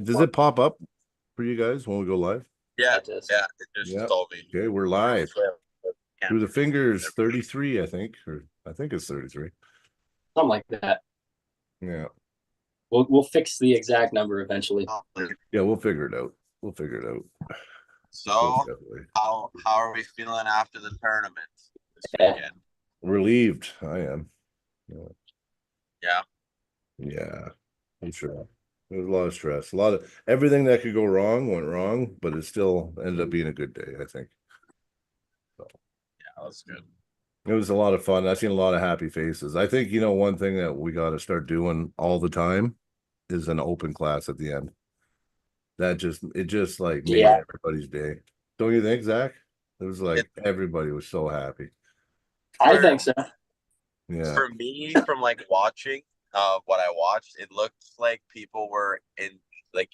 Does it pop up for you guys when we go live? Yeah, It is. yeah. It just Yeah. told me. Okay, we're live. Yeah. Through the fingers, 33, I think, or I think it's 33. Something like that. Yeah. We'll fix the exact number eventually. Yeah, we'll figure it out. We'll figure it out. So, Definitely. how are we feeling after the tournament this Yeah. weekend? Relieved, I am. Yeah. Yeah, I'm sure. There's a lot of stress. A lot of everything that could go wrong went wrong, but it still ended up being a good day, I think. So, Yeah, that's good. it was a lot of fun. I've seen a lot of happy faces. I think, one thing that we got to start doing all the time is an open class at the end. It just like made Yeah. everybody's day. Don't you think, Zach? It was like everybody was so happy. I think so. Yeah. For me, from like watching what I watched, it looked like people were in like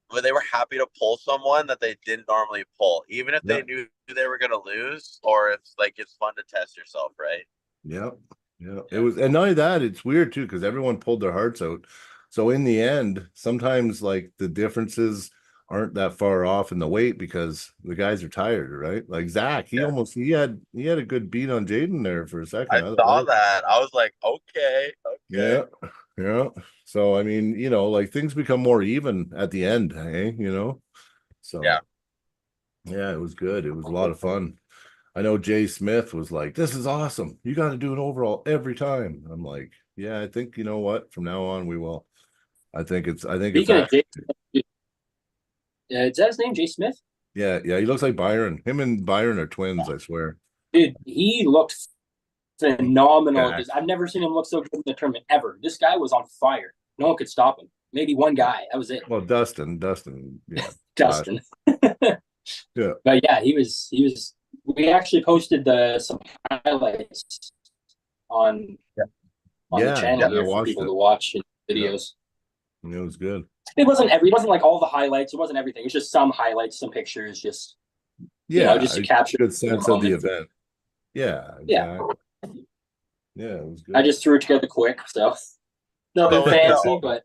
when they were happy to pull someone that they didn't normally pull, even if they knew they were gonna lose, or if like it's fun to test yourself, right? Yeah. Yeah. It was, and not only that, it's weird too, because everyone pulled their hearts out. So in the end, sometimes like the differences aren't that far off in the weight because the guys are tired, right? Like Zach, he had a good beat on Jaden there for a second. I saw that. I was like, okay. Yeah. Yeah. So I mean, like things become more even at the end, hey, So Yeah. yeah, it was good. It was a lot of fun. I know Jay Smith was like, "This is awesome. You got to do an overall every time." I'm like, "Yeah, I think you know what? From now on, we will." I think it's Speaking of actually, Jay, is that his name, Jay Smith? yeah, yeah. He looks like Byron. Him and Byron are twins, I swear. Dude, he looked phenomenal. Yeah. I've never seen him look so good in the tournament ever. This guy was on fire. No one could stop him. Maybe one guy. That was it. Well, Dustin, yeah, Dustin. yeah, But yeah, he was. We actually posted some highlights on the yeah. channel I here for watched people it. to watch in videos. Yeah. It was good. It wasn't like all the highlights. It wasn't everything. It was just some highlights, some pictures, just just to capture a good sense of the event. Yeah, Yeah. exactly. Yeah, it was good. I just threw it together quick, so nothing fancy, but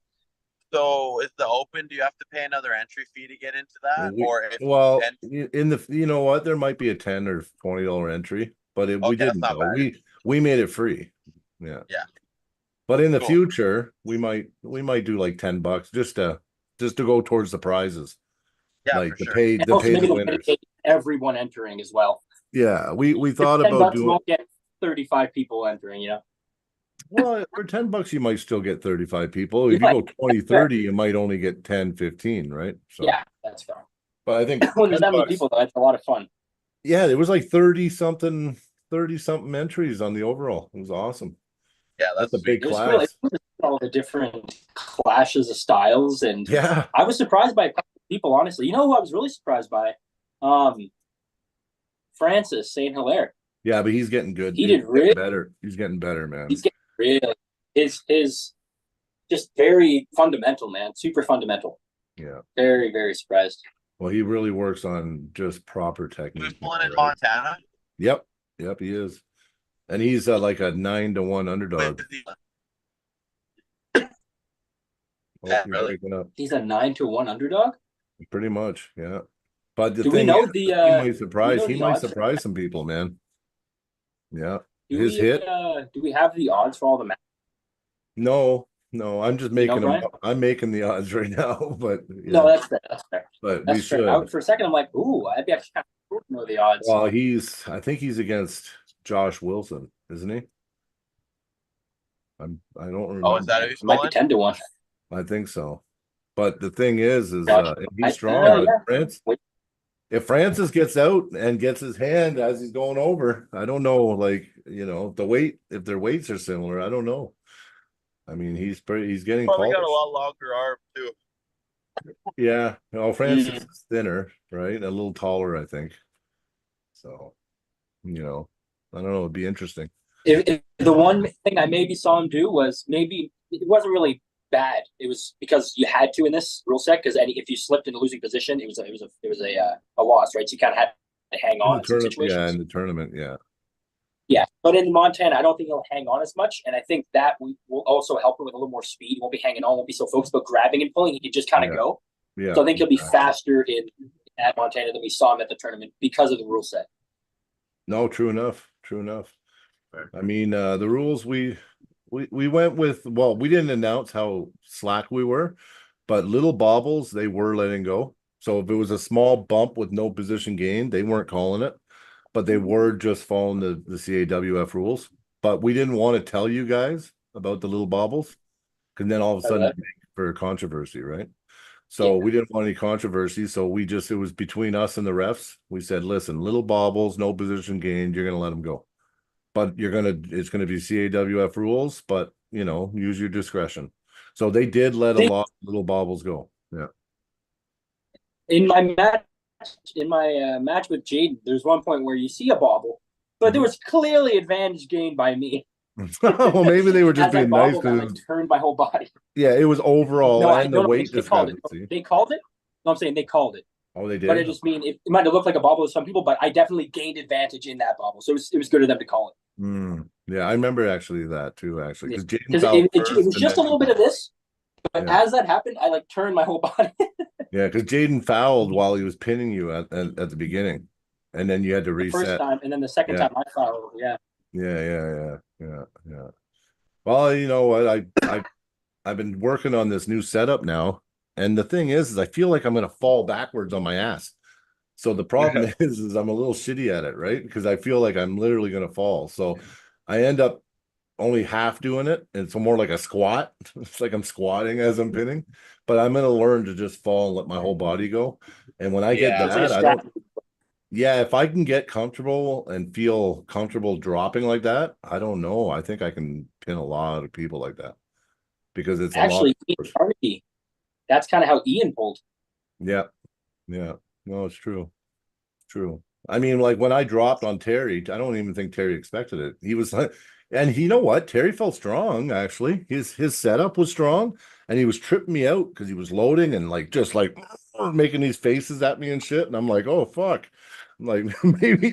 So is the open? Do you have to pay another entry fee to get into that, or in the you know what, there might be a $10 or $20 entry, but we didn't know. We made it free. Yeah. Yeah. But in the future, we might do like $10 just to go towards the prizes. Yeah, like for the sure. pay the winners. Everyone entering as well. Yeah, we thought $10 about doing. Won't get 35 people entering, Well, for $10, you might still get 35 people. If you go 20, 30, you might only get 10, 15, right? So yeah, that's fair. but I think when there's that many people, though, it's a lot of fun. Yeah, there was like 30 something entries on the overall. It was awesome. Yeah, that's a big class. Really, all the different clashes of styles, and yeah, I was surprised by people. Honestly, you know who I was really surprised by? Francis Saint Hilaire. Yeah, but he's getting good. He did really better. He's getting better, man. He's getting really his just very fundamental, man. Super fundamental. Yeah. Very, very surprised. Well, he really works on just proper technique. He's pulling in Montana. Yep, he is, and he's like a 9-1 underdog. Really? He's a 9-1 underdog. Pretty much, yeah. But do we know the? He might surprise. He might surprise some people, man. Yeah, his hit. Do we have the odds for all the matches? No, I'm just making them. I'm making the odds right now, but no, that's fair. That's fair. But that's we should. Fair. For a second, I'm like, ooh, I'd be actually kind of know the odds. Well, I think he's against Josh Wilson, isn't he? I don't remember. Oh, is that who he's might be 10-1? I think so. But the thing is he's strong. If Francis gets out and gets his hand as he's going over, I don't know, like, the weight, if their weights are similar, I don't know. I mean, he's getting probably got a lot longer arm too. Yeah. Well, Francis is thinner, right? A little taller, I think. So, I don't know. It'd be interesting. If the one thing I maybe saw him do was maybe it wasn't really bad. It was because you had to in this rule set, because if you slipped in a losing position, it was a loss, right? So you kind of had to hang on. Yeah, in the tournament, yeah. Yeah, but in Montana, I don't think he'll hang on as much, and I think that will also help him with a little more speed. He won't be hanging on, won't be so focused about grabbing and pulling. He can just kind of Yeah. go. Yeah. So I think he'll be exactly. faster in at Montana than we saw him at the tournament because of the rule set. No, true enough. True enough. I mean, the rules we went with, well, we didn't announce how slack we were, but little bobbles they were letting go. So if it was a small bump with no position gain, they weren't calling it, but they were just following the CAWF rules. But we didn't want to tell you guys about the little bobbles, because then all of a sudden it'd make for controversy, right? So we didn't want any controversy. So we just, it was between us and the refs. We said, listen, little bobbles, no position gained, you're gonna let them go. But it's gonna be CAWF rules, but you know, use your discretion. So they did let a lot of little bobbles go. Yeah. In my match with Jaden, there's one point where you see a bobble, but there was clearly advantage gained by me. Well, maybe they were just As I being nice bobbled, I like turned my whole body. yeah, it was overall No, and the weight they called it. discrepancy. They called it. No, I'm saying they called it. Oh, they did. But I just mean it might have looked like a bobble to some people, but I definitely gained advantage in that bobble, so it was good of them to call it. Yeah, I remember actually that too. Actually, because it was just a little bit of this, but as that happened, I like turned my whole body. Yeah, because Jaden fouled while he was pinning you at the beginning, and then you had to reset. First time, and then the second time I fouled. Yeah. Yeah. Well, you know what? I've been working on this new setup now, and the thing is I feel like I'm gonna fall backwards on my ass. So the problem is I'm a little shitty at it, right? Because I feel like I'm literally gonna fall. So I end up only half doing it. It's more like a squat. It's like I'm squatting as I'm pinning, but I'm gonna learn to just fall and let my whole body go. And when I get that, I don't. Yeah, if I can get comfortable and feel comfortable dropping like that, I don't know. I think I can pin a lot of people like that because it's actually Ian Carnegie. That's kind of how Ian pulled. Yeah. No, it's true. True. I mean, like when I dropped on Terry, I don't even think Terry expected it. He was like, and you know what? Terry felt strong, actually. His setup was strong, and he was tripping me out because he was loading and like just like making these faces at me and shit. And I'm like, oh fuck. I'm like,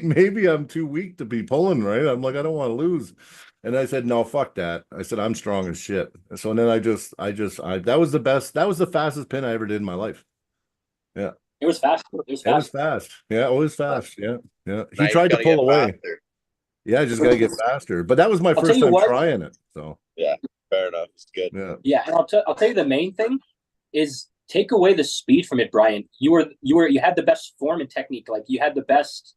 maybe I'm too weak to be pulling, right? I'm like, I don't want to lose. And I said, no, fuck that. I said, I'm strong as shit. So then I that was the best, that was the fastest pin I ever did in my life. Yeah. It was fast. It was fast. Yeah, always fast. Yeah. He tried to pull away. Faster. Yeah, just gotta get faster. But that was my first time trying it. So yeah, fair enough. It's good. Yeah, and I'll tell you the main thing is take away the speed from it, Brian. You had the best form and technique. Like you had the best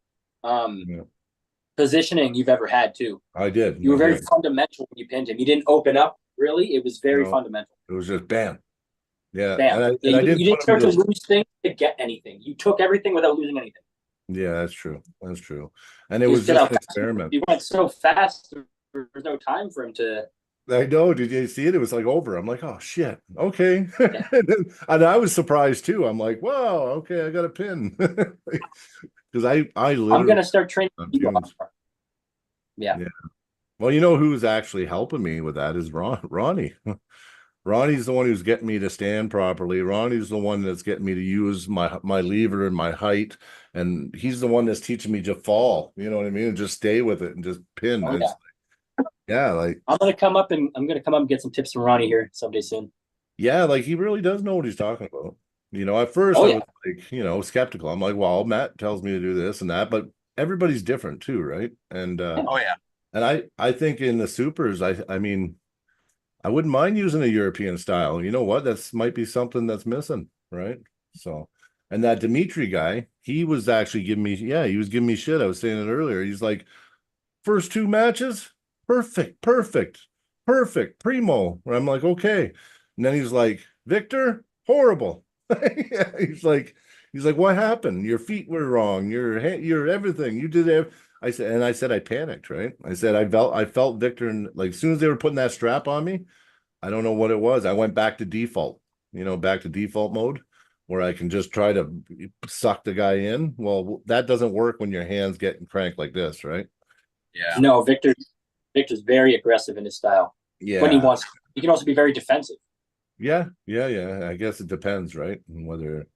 positioning you've ever had too. I did. You were very fundamental when you pinned him. You didn't open up really. It was very fundamental. It was just bam. Yeah. Bam. You didn't start to lose things to get anything. You took everything without losing anything. Yeah, that's true. That's true. And it was just an experiment. He went so fast, there was no time for him to. I know. Did you see it? It was like over. I'm like, oh shit. Okay. Yeah. and I was surprised too. I'm like, wow, okay, I got a pin. Because I literally I'm gonna start training. Yeah. Well, you know who's actually helping me with that is Ronnie. Ronnie's the one who's getting me to stand properly. Ronnie's the one that's getting me to use my lever and my height, and he's the one that's teaching me to fall. You know what I mean? And just stay with it and just pin. Oh, yeah, like I'm gonna come up and get some tips from Ronnie here someday soon. Yeah, like he really does know what he's talking about. You know, at first I was like, you know, skeptical. I'm like, well, Matt tells me to do this and that, but everybody's different too, right? And and I think in the supers, I mean, I wouldn't mind using a European style. You know what? That's might be something that's missing, right? So, and that Dimitri guy, he was actually giving me, he was giving me shit. I was saying it earlier. He's like, first two matches, perfect, primo. Where I'm like, okay. And then he's like, Victor, horrible. He's like, what happened? Your feet were wrong. Your everything. You did I said I panicked, right? I said I felt Victor, and like as soon as they were putting that strap on me, I don't know what it was. I went back to default, back to default mode where I can just try to suck the guy in. Well, that doesn't work when your hands getting cranked like this, right? Yeah. No, Victor's very aggressive in his style. Yeah. When he wants, he can also be very defensive. Yeah. I guess it depends, right? Whether,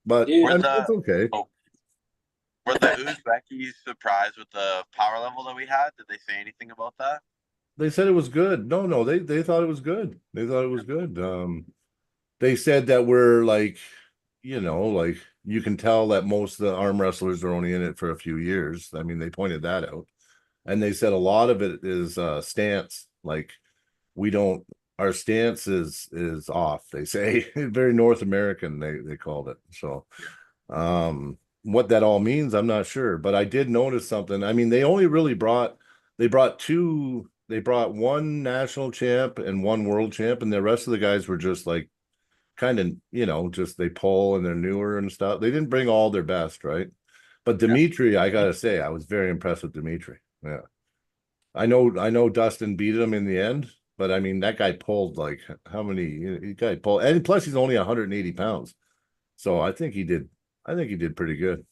but dude, I mean, it's okay. Were the Uzbekis surprised with the power level that we had? Did they say anything about that? They said it was good. No, they thought it was good. They thought it was good. They said that we're like, like you can tell that most of the arm wrestlers are only in it for a few years. I mean, they pointed that out. And they said a lot of it is stance. Like we don't our stance is off, they say. Very North American, they called it. So what that all means, I'm not sure. But I did notice something. I mean, they only really brought one national champ and one world champ, and the rest of the guys were just like kind of, just they pull and they're newer and stuff. They didn't bring all their best, right? But Dimitri, I gotta say, I was very impressed with Dimitri. Yeah. I know Dustin beat him in the end, but I mean that guy pulled like how many guy pulled, and plus he's only 180 pounds. So I think he did pretty good.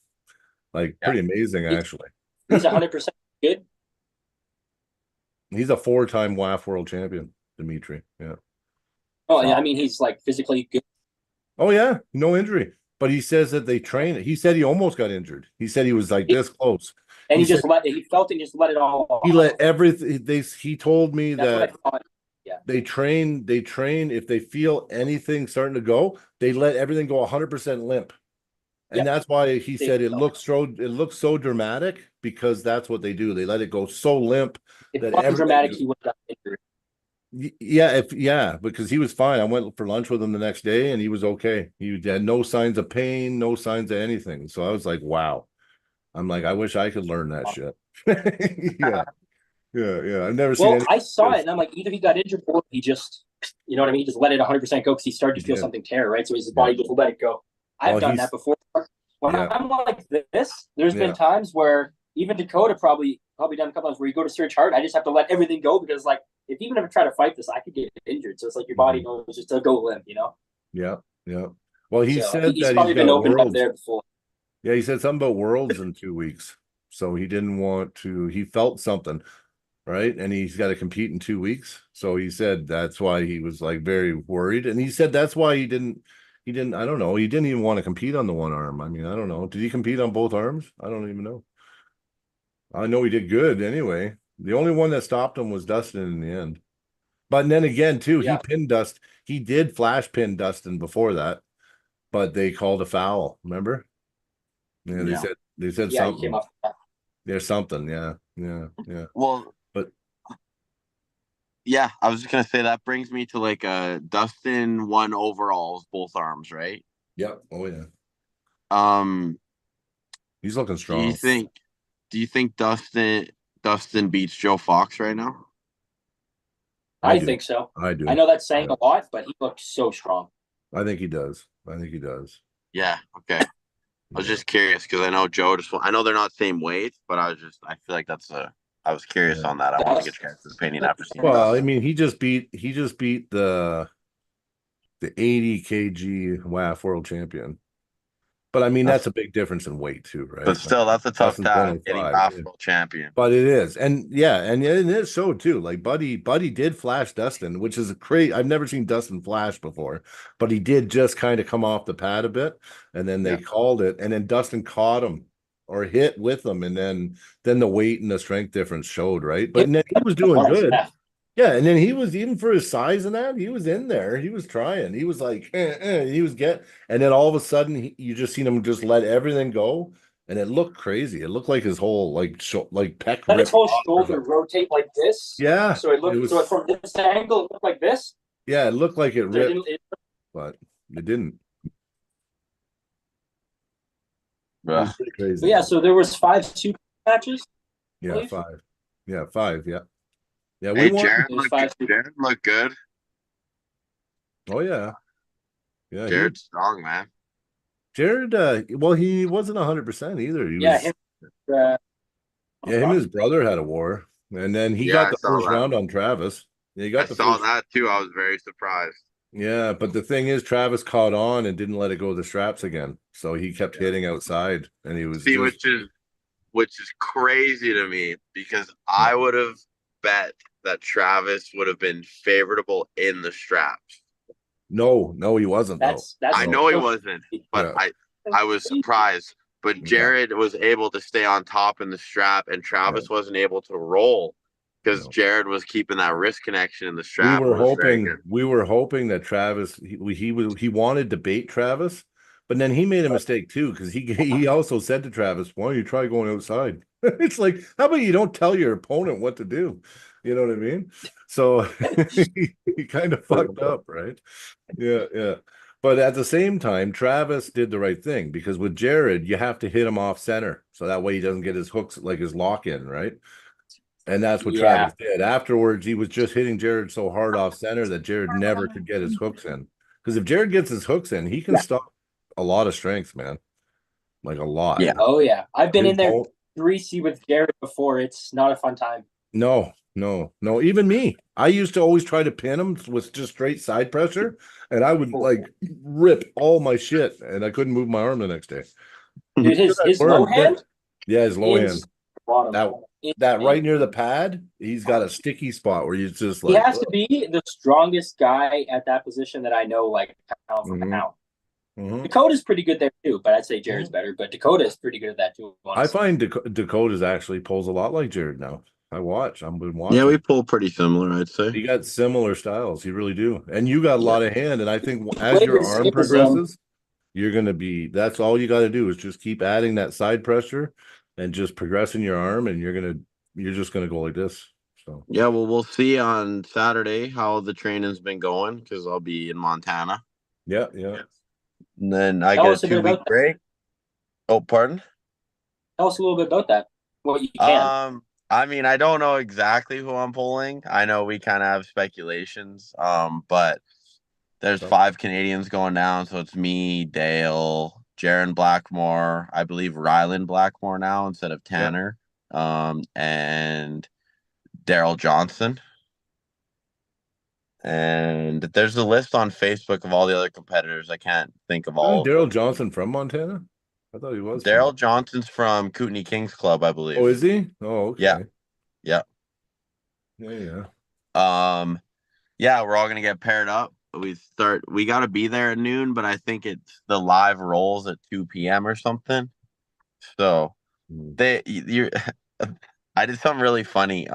Like pretty amazing actually. He's 100% good. He's a 4-time WAF world champion, Dimitri. Yeah. Oh, yeah. I mean, he's like physically good. Oh, yeah. No injury. But he says that they train it. He said he almost got injured. He said he was like this close. And he felt it, just let it all off. He let everything, he told me That's that they train, if they feel anything starting to go, they let everything go 100% limp. And that's why he said it looks so dramatic, because that's what they do. They let it go so limp. If it wasn't dramatic, he would have got injured. Yeah, because he was fine. I went for lunch with him the next day and he was okay. He had no signs of pain, no signs of anything. So I was like, wow. I'm like, I wish I could learn that shit. Yeah. I've never seen. I saw it and I'm like, either he got injured or he just, you know what I mean? He just let it 100% go because he started to feel something tear, right? So his body just let it go. I've done that before. When I'm like this, there's been times where even Dakota probably done a couple times where you go to search hard. I just have to let everything go because, like, even if I try to fight this, I could get injured. So it's like your body knows just to go limp, Yeah. Well, he said he's that probably he's been got opened up worlds. there before. Yeah, he said something about worlds in 2 weeks. So he didn't want to. He felt something, right? And he's got to compete in 2 weeks. So he said that's why he was like very worried. And he said that's why he didn't. I don't know. He didn't even want to compete on the one arm. I mean, I don't know. Did he compete on both arms? I don't even know. I know he did good anyway. The only one that stopped him was Dustin in the end. But then again, too, he pinned Dustin. He did flash pin Dustin before that, but they called a foul. Remember? Yeah, they said something. He came up. There's something. Yeah. Well, but yeah, I was just gonna say that brings me to like Dustin won overalls, both arms, right? Yep. Oh yeah. He's looking strong. Do you think Dustin beats Joe Fox right now? I think so. I do. I know that's saying a lot, but he looked so strong. I think he does. Yeah. Okay. I was just curious because I know Joe I know they're not same weight, but I feel like I was curious on that. I want to get your guys' opinion after seeing. Well, I mean, he just beat the 80 kg WAF world champion. But I mean, that's a big difference in weight too, right? But still, that's a tough task getting WAF world champion. But it is, and it showed too. Like Buddy did flash Dustin, which is great. I've never seen Dustin flash before, but he did just kind of come off the pad a bit, and then they called it, and then Dustin caught him or hit with him, and then the weight and the strength difference showed, right? But then he was doing good. Yeah, and then he was, even for his size and that, he was in there. He was trying. He was like, he was and then all of a sudden, you just seen him just let everything go, and it looked crazy. It looked like his whole like pec. Let his whole shoulder rotate like this. Yeah. So it looked so from this angle, it looked like this. Yeah, it looked like it ripped, but it didn't. Yeah. Crazy. Yeah. So there was 5 super matches. Yeah, 5. Yeah, 5. Yeah. Yeah, we Jared looked good. Oh yeah. Yeah. Jared's strong, man. Jared, well, he wasn't 100% either. Him and his brother had a war. And then he got the first round on Travis. Yeah, I saw that too. I was very surprised. Yeah, but the thing is, Travis caught on and didn't let it go of the straps again. So he kept hitting outside, and he was which is crazy to me, because I would have bet that Travis would have been favorable in the straps. No, he wasn't. I know he wasn't, but I was surprised. but Yeah. Jared was able to stay on top in the strap, and Travis wasn't able to roll because No. Jared was keeping that wrist connection in the We strap. were It was very hoping good. that Travis he wanted to bait Travis, but then he made a mistake too because he also said to Travis, "Why don't you try going outside?" It's like, how about you don't tell your opponent what to do? You know what I mean? So he kind of fucked up, right? Yeah, yeah. But at the same time, Travis did the right thing because with Jared, you have to hit him off center so that way he doesn't get his hooks like his lock in, right? And that's what Yeah. Travis did. Afterwards, he was just hitting Jared so hard off center that Jared never could get his hooks in. Because if Jared gets his hooks in, he can stop a lot of strength, man. Like a lot. Yeah. Oh yeah. I've been His in there ball- 3C with Jared before. It's not a fun time. No, no, no. Even me. I used to always try to pin him with just straight side pressure, and I would like rip all my shit, and I couldn't move my arm the next day. Dude, his low hand Yeah, his low hand. is bottom. That right near the pad, he's got a sticky spot where you just He like has to be the strongest guy at that position that I know, like pound for Mhm. pound. Mhm. Dakota's pretty good there too, but I'd say Jared's better. But Dakota is pretty good at that too. I Honestly. find Dakota's actually pulls a lot like Jared now. I've been watching. Yeah, we pull pretty similar, I'd say. You got similar styles, you really do, and you got a lot of hand. And I think as Way your to arm skip his, progresses, you're gonna be. That's all you got to do is just keep adding that side pressure, and just progressing your arm, and you're just gonna go like this. So Yeah, well, we'll see on Saturday how the training's been going because I'll be in Montana. yeah, yeah. And then I Tell get us a a bit 2 week about that. break. Oh, pardon? Tell us a little bit about that. What you can. I mean, I don't know exactly who I'm pulling. I know we kind of have speculations. But there's 5 Canadians going down, so it's me, Dale, Jaron Blackmore, I believe Ryland Blackmore now instead of Tanner, and Daryl Johnson. And there's a list on Facebook of all the other competitors. I can't think of all. Isn't Daryl Johnson from Montana? I thought he was. Daryl Johnson's from Kootenai Kings Club, I believe. Oh, is he? Oh, okay. Yeah. Yeah. Yeah. Yeah, we're all gonna get paired up. We gotta be there at noon, but I think it's the live rolls at 2 p.m. or something. So you're I did something really funny.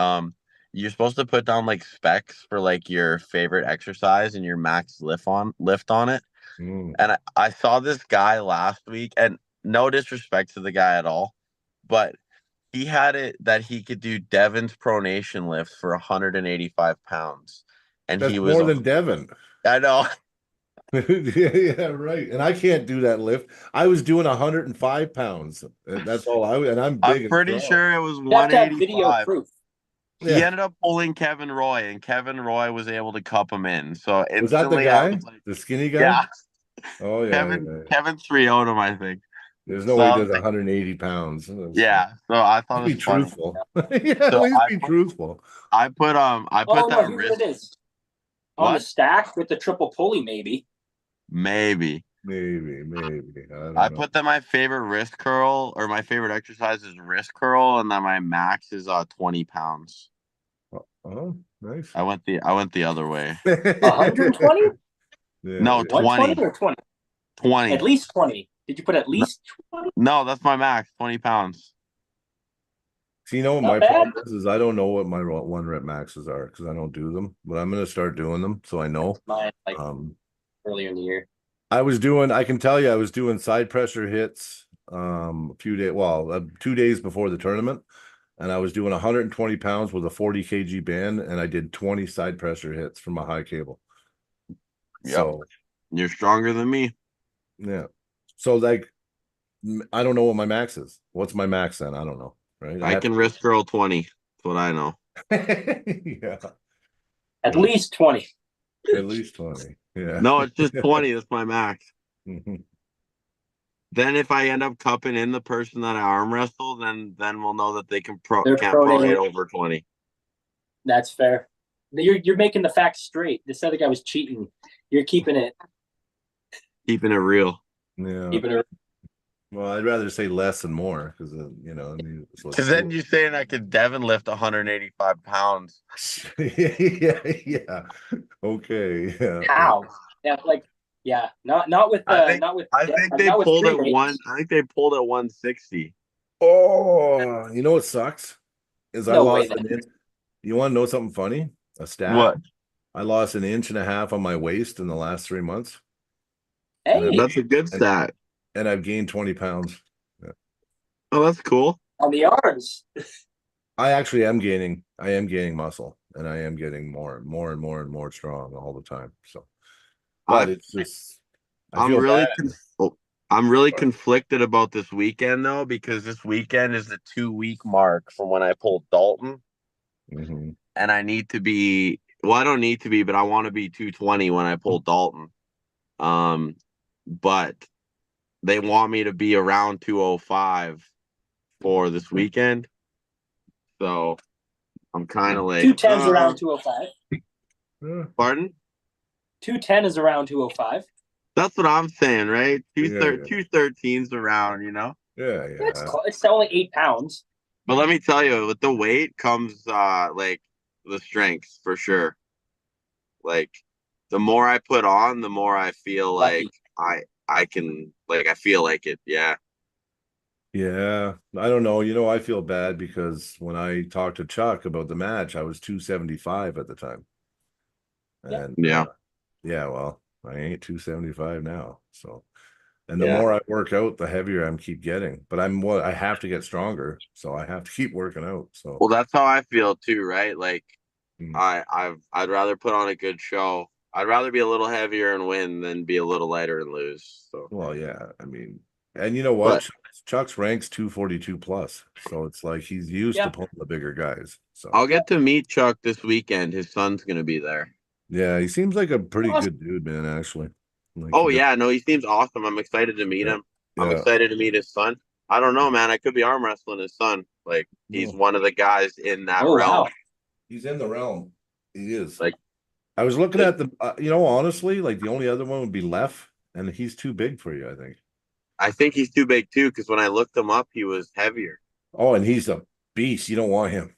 You're supposed to put down like specs for like your favorite exercise and your max lift on it. And I saw this guy last week, and no disrespect to the guy at all, but he had it that he could do Devon's pronation lift for 185 pounds. And That's he was more than Devon. I know. yeah, right. And I can't do that lift. I was doing 105 pounds. That's all and I'm big. I'm pretty sure it was You have to have video 185. proof. He ended up pulling Kevin Roy, and Kevin Roy was able to cup him in. So instantly, was that the guy? The skinny guy? Yeah. Oh yeah. Kevin 3-0'd him, I think. There's no way he does 180 pounds. Yeah. So I thought be it was funny. truthful. Yeah, at least be truthful. I put that here's wrist. what it is. On the stack with the triple pulley, maybe. Maybe. I put that my favorite wrist curl or my favorite exercise is wrist curl, and then my max is 20 pounds. Oh, nice. I went the other way. 120? No, 20 or 20? 20. At least 20. Did you put at least 20? No, that's my max, 20 pounds. So you know what my problem is I don't know what my 1 rep maxes are because I don't do them, but I'm gonna start doing them so I know. Mine earlier in the year. I can tell you I was doing side pressure hits a few days 2 days before the tournament, and I was doing 120 pounds with a 40 kg band, and I did 20 side pressure hits from a high cable. Yep. So you're stronger than me. Yeah. So like I don't know what my max is. What's my max then? I don't know. Right. I can wrist curl 20. That's what I know. Yeah. At least 20. At least 20. Yeah. No, it's just 20. That's my max. Then if I end up cupping in the person that I arm wrestle, then we'll know that they can't pronate over 20. That's fair. You're making the facts straight. This other guy was cheating. You're keeping it real. Yeah. Keeping it. Well, I'd rather say less and more because because then you're saying I could Devon lift 185 pounds. yeah. Okay. Yeah. How? Yeah, Yeah, not with I think not with I think they not with pulled free at weights. I think they pulled at 160. Oh, you know what sucks? Is I No way. lost an inch. You want to know something funny? A stat? What? I lost an inch and a half on my waist in the last 3 months. Hey, That's a good stat. And I've gained 20 pounds. Yeah. Oh, that's cool. on the arms. I actually am gaining. I am gaining muscle, and I am getting more strong all the time. So, but it's just, I I'm feel really bad. I'm really conflicted about this weekend though, because this weekend is the 2-week mark from when I pulled Dalton, Mhm. and I need to be well, I don't need to be, but I want to be 220 when I pull Dalton. But they want me to be around 205 for this weekend. So I'm kind of like 210's around 205. Yeah. Pardon? 210 is around 205. That's what I'm saying, right? Yeah. 213's around, you know. Yeah, It's yeah. it's only 8 pounds. But let me tell you, with the weight comes like the strength for sure. Like the more I put on, the more I feel like Lucky. I can like I feel like it. Yeah. Yeah. I don't know. You know, I feel bad because when I talked to Chuck about the match, I was 275 at the time. Yeah. And Yeah. yeah, well, I ain't 275 now. So, and the Yeah. more I work out, the heavier I'm keep getting. But I have to get stronger, so I have to keep working out. So, Well, that's how I feel too, right? Like mm, I'd rather put on a good show. I'd rather be a little heavier and win than be a little lighter and lose. So, well, yeah, I mean, and you know what? but Chuck's ranks 242 plus, so it's like he's used to Yeah. pulling the bigger guys. So, I'll get to meet Chuck this weekend. His son's gonna be there. yeah, he seems like a pretty Awesome. good dude, man, actually. Like he Oh does, yeah, no, he seems awesome. I'm excited to meet yeah, him. I'm yeah. excited to meet his son. I don't know, man. I could be arm wrestling his son. Like he's No, one of the guys in that Oh realm. wow. he's in the realm. He is. Like I was looking at the, honestly, like the only other one would be Lef, and he's too big for you, I think. I think he's too big too, because when I looked him up, he was heavier. Oh, and he's a beast. You don't want him.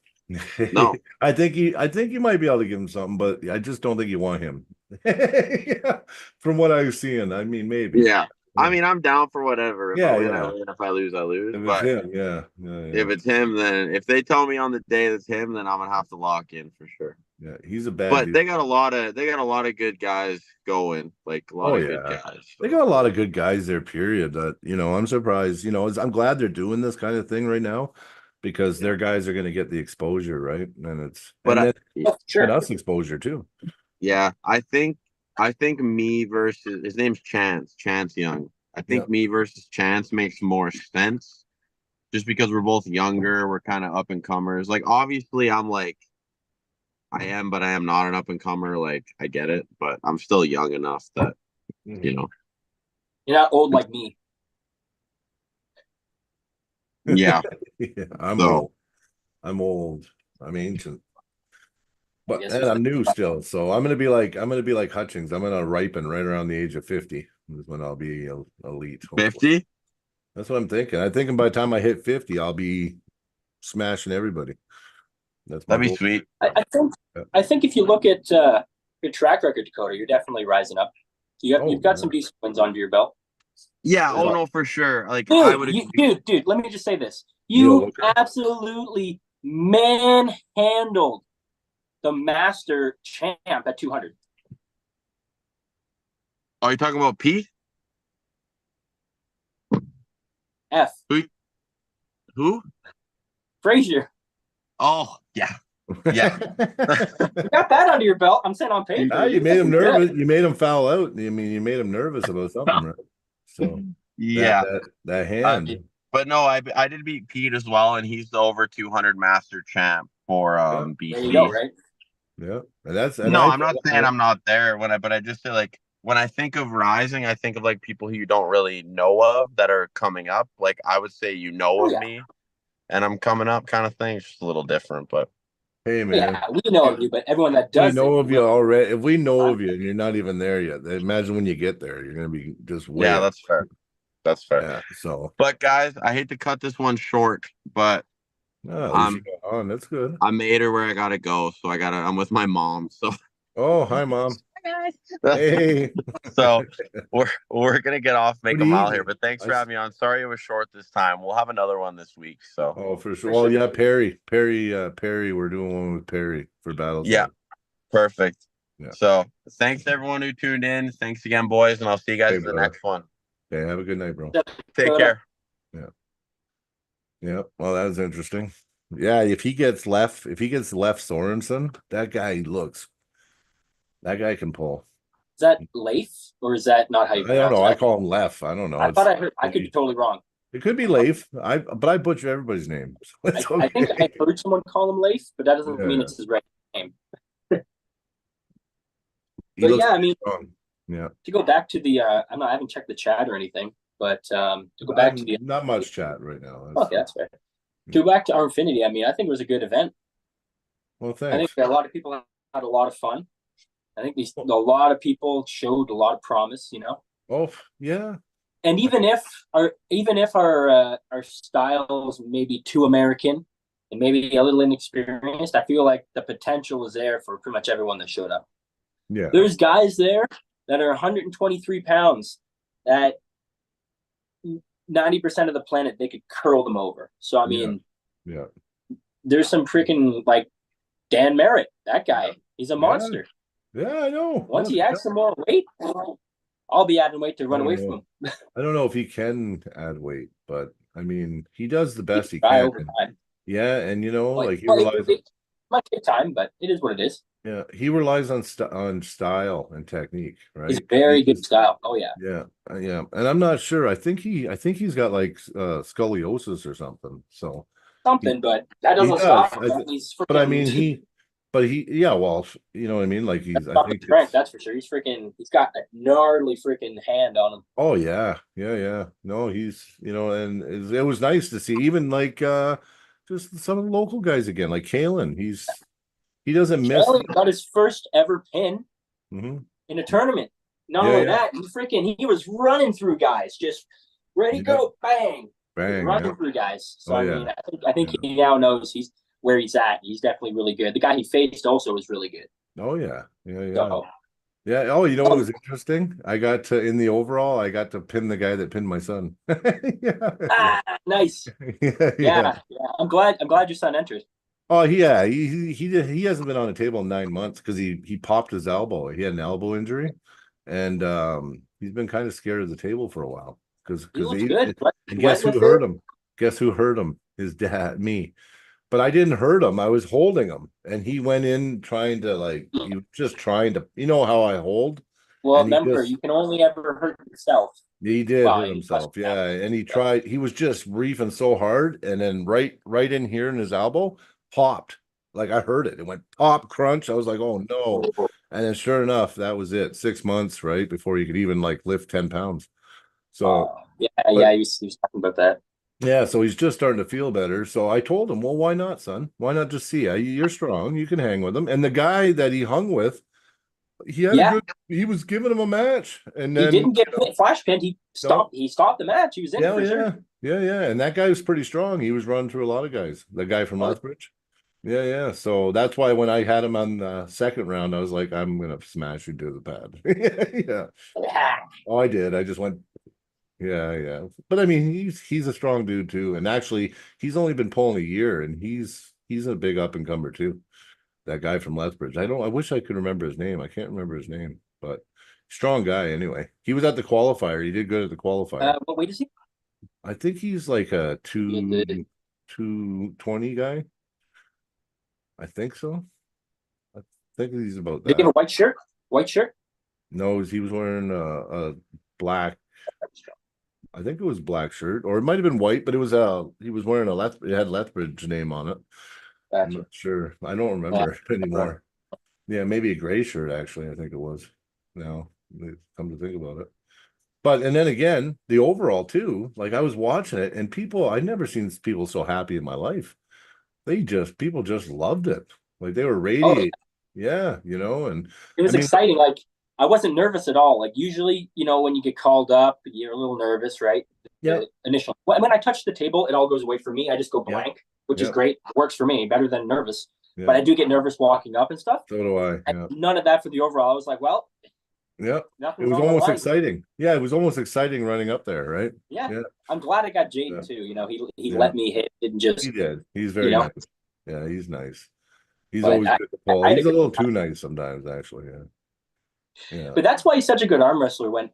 No. I think you might be able to give him something, but I just don't think you want him. Yeah, from what I've seen, I mean, maybe. Yeah. I mean, I'm down for whatever. If I Yeah, win, I yeah. win. If I lose, I lose. If it's But him, yeah, yeah. if it's him, then if they tell me on the day it's him, then I'm gonna have to lock in for sure. Yeah, he's a bad But dude. they got a lot of good guys going, like a lot Oh of good yeah, guys. they got a lot of good guys there. Period. That I'm surprised. I'm glad they're doing this kind of thing right now because their guys are going to get the exposure, right? And But then Oh, get sure. us exposure too. yeah, I think me versus his name's Chance Young. I think Yeah. me versus Chance makes more sense just because we're both younger, we're kind of up and comers. Like obviously I'm like I am, but I am not an up and comer. Like I get it, but I'm still young enough that you know. You're not old like me. Yeah. Yeah, I'm So old. I'm old. I'm ancient. But Yes, and I'm new still, so I'm gonna be like Hutchings. I'm gonna ripen right around the age of 50 is when I'll be elite. Hopefully. 50? That's what I'm thinking. I'm thinking by the time I hit 50, I'll be smashing everybody. That's my That'd be goal. sweet. I think if you look at your track record, Dakota, you're definitely rising up. You've got some decent wins under your belt. Yeah, Well, no, for sure. Like I would dude, let me just say this. You absolutely manhandled the master champ at 200. Are you talking about P? F. Who? Frazier. Oh, yeah. Yeah. You got that under your belt. I'm saying on paper. Ah, you made him nervous. You made him foul out. I mean, you made him nervous about something, right? So Yeah. that hand. But no, I did beat Pete as well, and he's the over 200 master champ for BC. There you go, right? Yeah, and no, I'm not saying I'm not there but I just say like when I think of rising, I think of like people who you don't really know of that are coming up. Like I would say of me, and I'm coming up, kind of thing. It's just a little different, but hey man, yeah, we know of you, but everyone that does, we know of you already. If we know of you and you're not even there yet, imagine when you get there, you're gonna be just way. Yeah, that's fair. That's fair. Yeah. So, but guys, I hate to cut this one short, but at least you got on. That's good. I made her where I gotta go, so I'm with my mom. So. Oh, hi, Mom. Hey, So we're gonna get off, make What a are you mile here. eating? But thanks I for s- having me on. Sorry it was short this time. We'll have another one this week. So oh, for sure. For Well, sure. yeah, Perry. We're doing one with Perry for yeah, Battleside. perfect. Yeah. So thanks everyone who tuned in. Thanks again, boys, and I'll see you guys Hey, for the brother. next one. Okay, have a good night, bro. Take care. Yeah. Yeah. Well, that was interesting. Yeah, if he gets left Sorensen, that guy can pull. Is that Leif or is that not how you I don't pronounce know. it? I call him Left. I don't know. I thought I heard. I could be totally wrong. It could be Leif. But I butcher everybody's name. So it's I think I okay. heard someone call him Leif, but that doesn't mean Yeah. it's his right name. He But looks I mean, strong. Yeah. to go back to the, I haven't checked the chat or anything, but to go back to the, not much chat right now. okay, that's fair. To go back to our Infinity, I mean, I think it was a good event. Well, I think thanks. a lot of people had a lot of fun. I think a lot of people showed a lot of promise, you know. Oh, yeah. And even if our styles may be too American and maybe a little inexperienced, I feel like the potential was there for pretty much everyone that showed up. Yeah. There's guys there that are 123 pounds that 90% of the planet they could curl them over. So I mean, yeah. There's some freaking like Dan Merritt, that guy. He's a monster. Yeah, I know. Once he adds some more weight, I'll be adding weight to run away from him. I don't know if he can add weight, but I mean, he does the best he can. Yeah, and like he relies. It might take time, but it is what it is. Yeah, he relies on style and technique, right? He's very good style. Oh yeah. Yeah, yeah, and I'm not sure. I think he's got like scoliosis or something. So but that doesn't stop him. But I mean, yeah, well, you know what I mean? Like I think strength, that's for sure. He's got a gnarly freaking hand on him. Oh yeah. No, he's and it was nice to see even like just some of the local guys again, like Kalen. He doesn't miss. Kalen got his first ever pin in a tournament. Not only that, he was running through guys, just ready to go, bang, running through guys. So I mean, I think he now knows where he's at. He's definitely really good. The guy he faced also was really good. Oh yeah. So, yeah. Oh, you know what was interesting? I got to in the overall, I got to pin the guy that pinned my son. Nice. Yeah. I'm glad your son entered. Oh yeah, he hasn't been on a table in 9 months because he popped his elbow. He had an elbow injury, and he's been kind of scared of the table for a while because guess who hurt him? Guess who hurt him? His dad, me. But I didn't hurt him. I was holding him, and he went in trying to he was just trying to. You know how I hold. Well, remember, you can only ever hurt yourself. He did hurt himself, yeah. And he tried. He was just reefing so hard, and then right in here in his elbow popped. Like I heard it. It went pop, crunch. I was like, oh no. And then sure enough, that was it. 6 months, right before you could even lift 10 pounds. So he was talking about that. Yeah, so he's just starting to feel better. So I told him, well, why not, son? Why not just see? You're strong. You can hang with him. And the guy that he hung with, he was giving him a match. And then he didn't get flash pinned. He stopped the match. He was in for sure. Yeah. And that guy was pretty strong. He was running through a lot of guys. The guy from Lethbridge. Yeah. So that's why when I had him on the second round, I was like, I'm gonna smash you to the pad. Yeah. Oh, I did. I just went. Yeah. But I mean, he's a strong dude too. And actually, he's only been pulling a year, and he's a big up and comer too. That guy from Lethbridge. I wish I could remember his name. I can't remember his name, but strong guy anyway. He was at the qualifier. He did good at the qualifier. What weight is he? I think he's like a 220 guy. I think so. I think he's about that. Did he have a white shirt? White shirt? No, he was wearing a black. I think it was black shirt, or it might have been white, but it was he was wearing it had Lethbridge name on it. Gotcha. I'm not sure. I don't remember anymore. Yeah, maybe a gray shirt actually, I think it was. Now, come to think about it. But and then again, the overall too, I was watching it and I'd never seen people so happy in my life. People just loved it. They were radiating. Yeah, and it was exciting. I wasn't nervous at all. Usually, when you get called up, you're a little nervous, right? Yeah. When I touch the table, it all goes away for me. I just go blank, which is great. It works for me better than nervous. but I do get nervous walking up and stuff. So do I. Yeah. None of that for the overall. I was like, well, yeah, it was on almost exciting. Yeah, it was almost exciting running up there, right? Yeah. I'm glad I got Jaden too. You know, he let me hit, didn't just. He did. He's very nice. Yeah, he's nice. He's always good to pull. He's a little too nice sometimes, actually. Yeah. But that's why he's such a good arm wrestler. When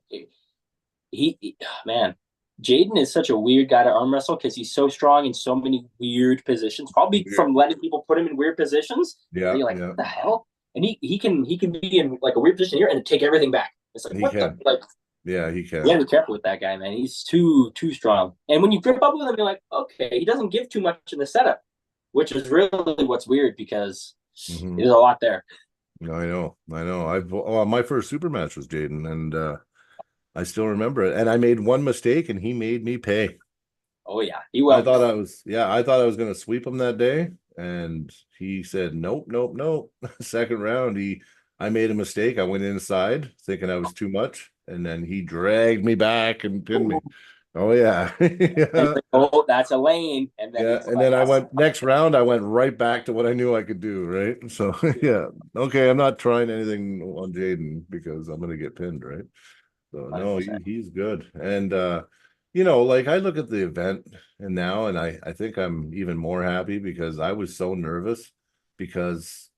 man, Jaden is such a weird guy to arm wrestle because he's so strong in so many weird positions. Probably from letting people put him in weird positions. Yeah. You're like, what the hell? And he can be in like a weird position here and take everything back. It's like, what the like. Yeah, he can. You gotta be careful with that guy, man. He's too strong. And when you grip up with him, you're like, okay, he doesn't give too much in the setup, which is really what's weird because there's a lot there. I know. My first super match was Jaden, and I still remember it. And I made one mistake, and he made me pay. Oh yeah, I thought I was going to sweep him that day, and he said, "Nope." Second round, I made a mistake. I went inside thinking I was too much, and then he dragged me back and pinned me. Oh yeah. Yeah. Oh, that's a lane. And then I went next round. I went right back to what I knew I could do. Right. So yeah. Okay. I'm not trying anything on Jaden because I'm going to get pinned. Right. So no, he's good. And like I look at the event and now, and I think I'm even more happy because I was so nervous because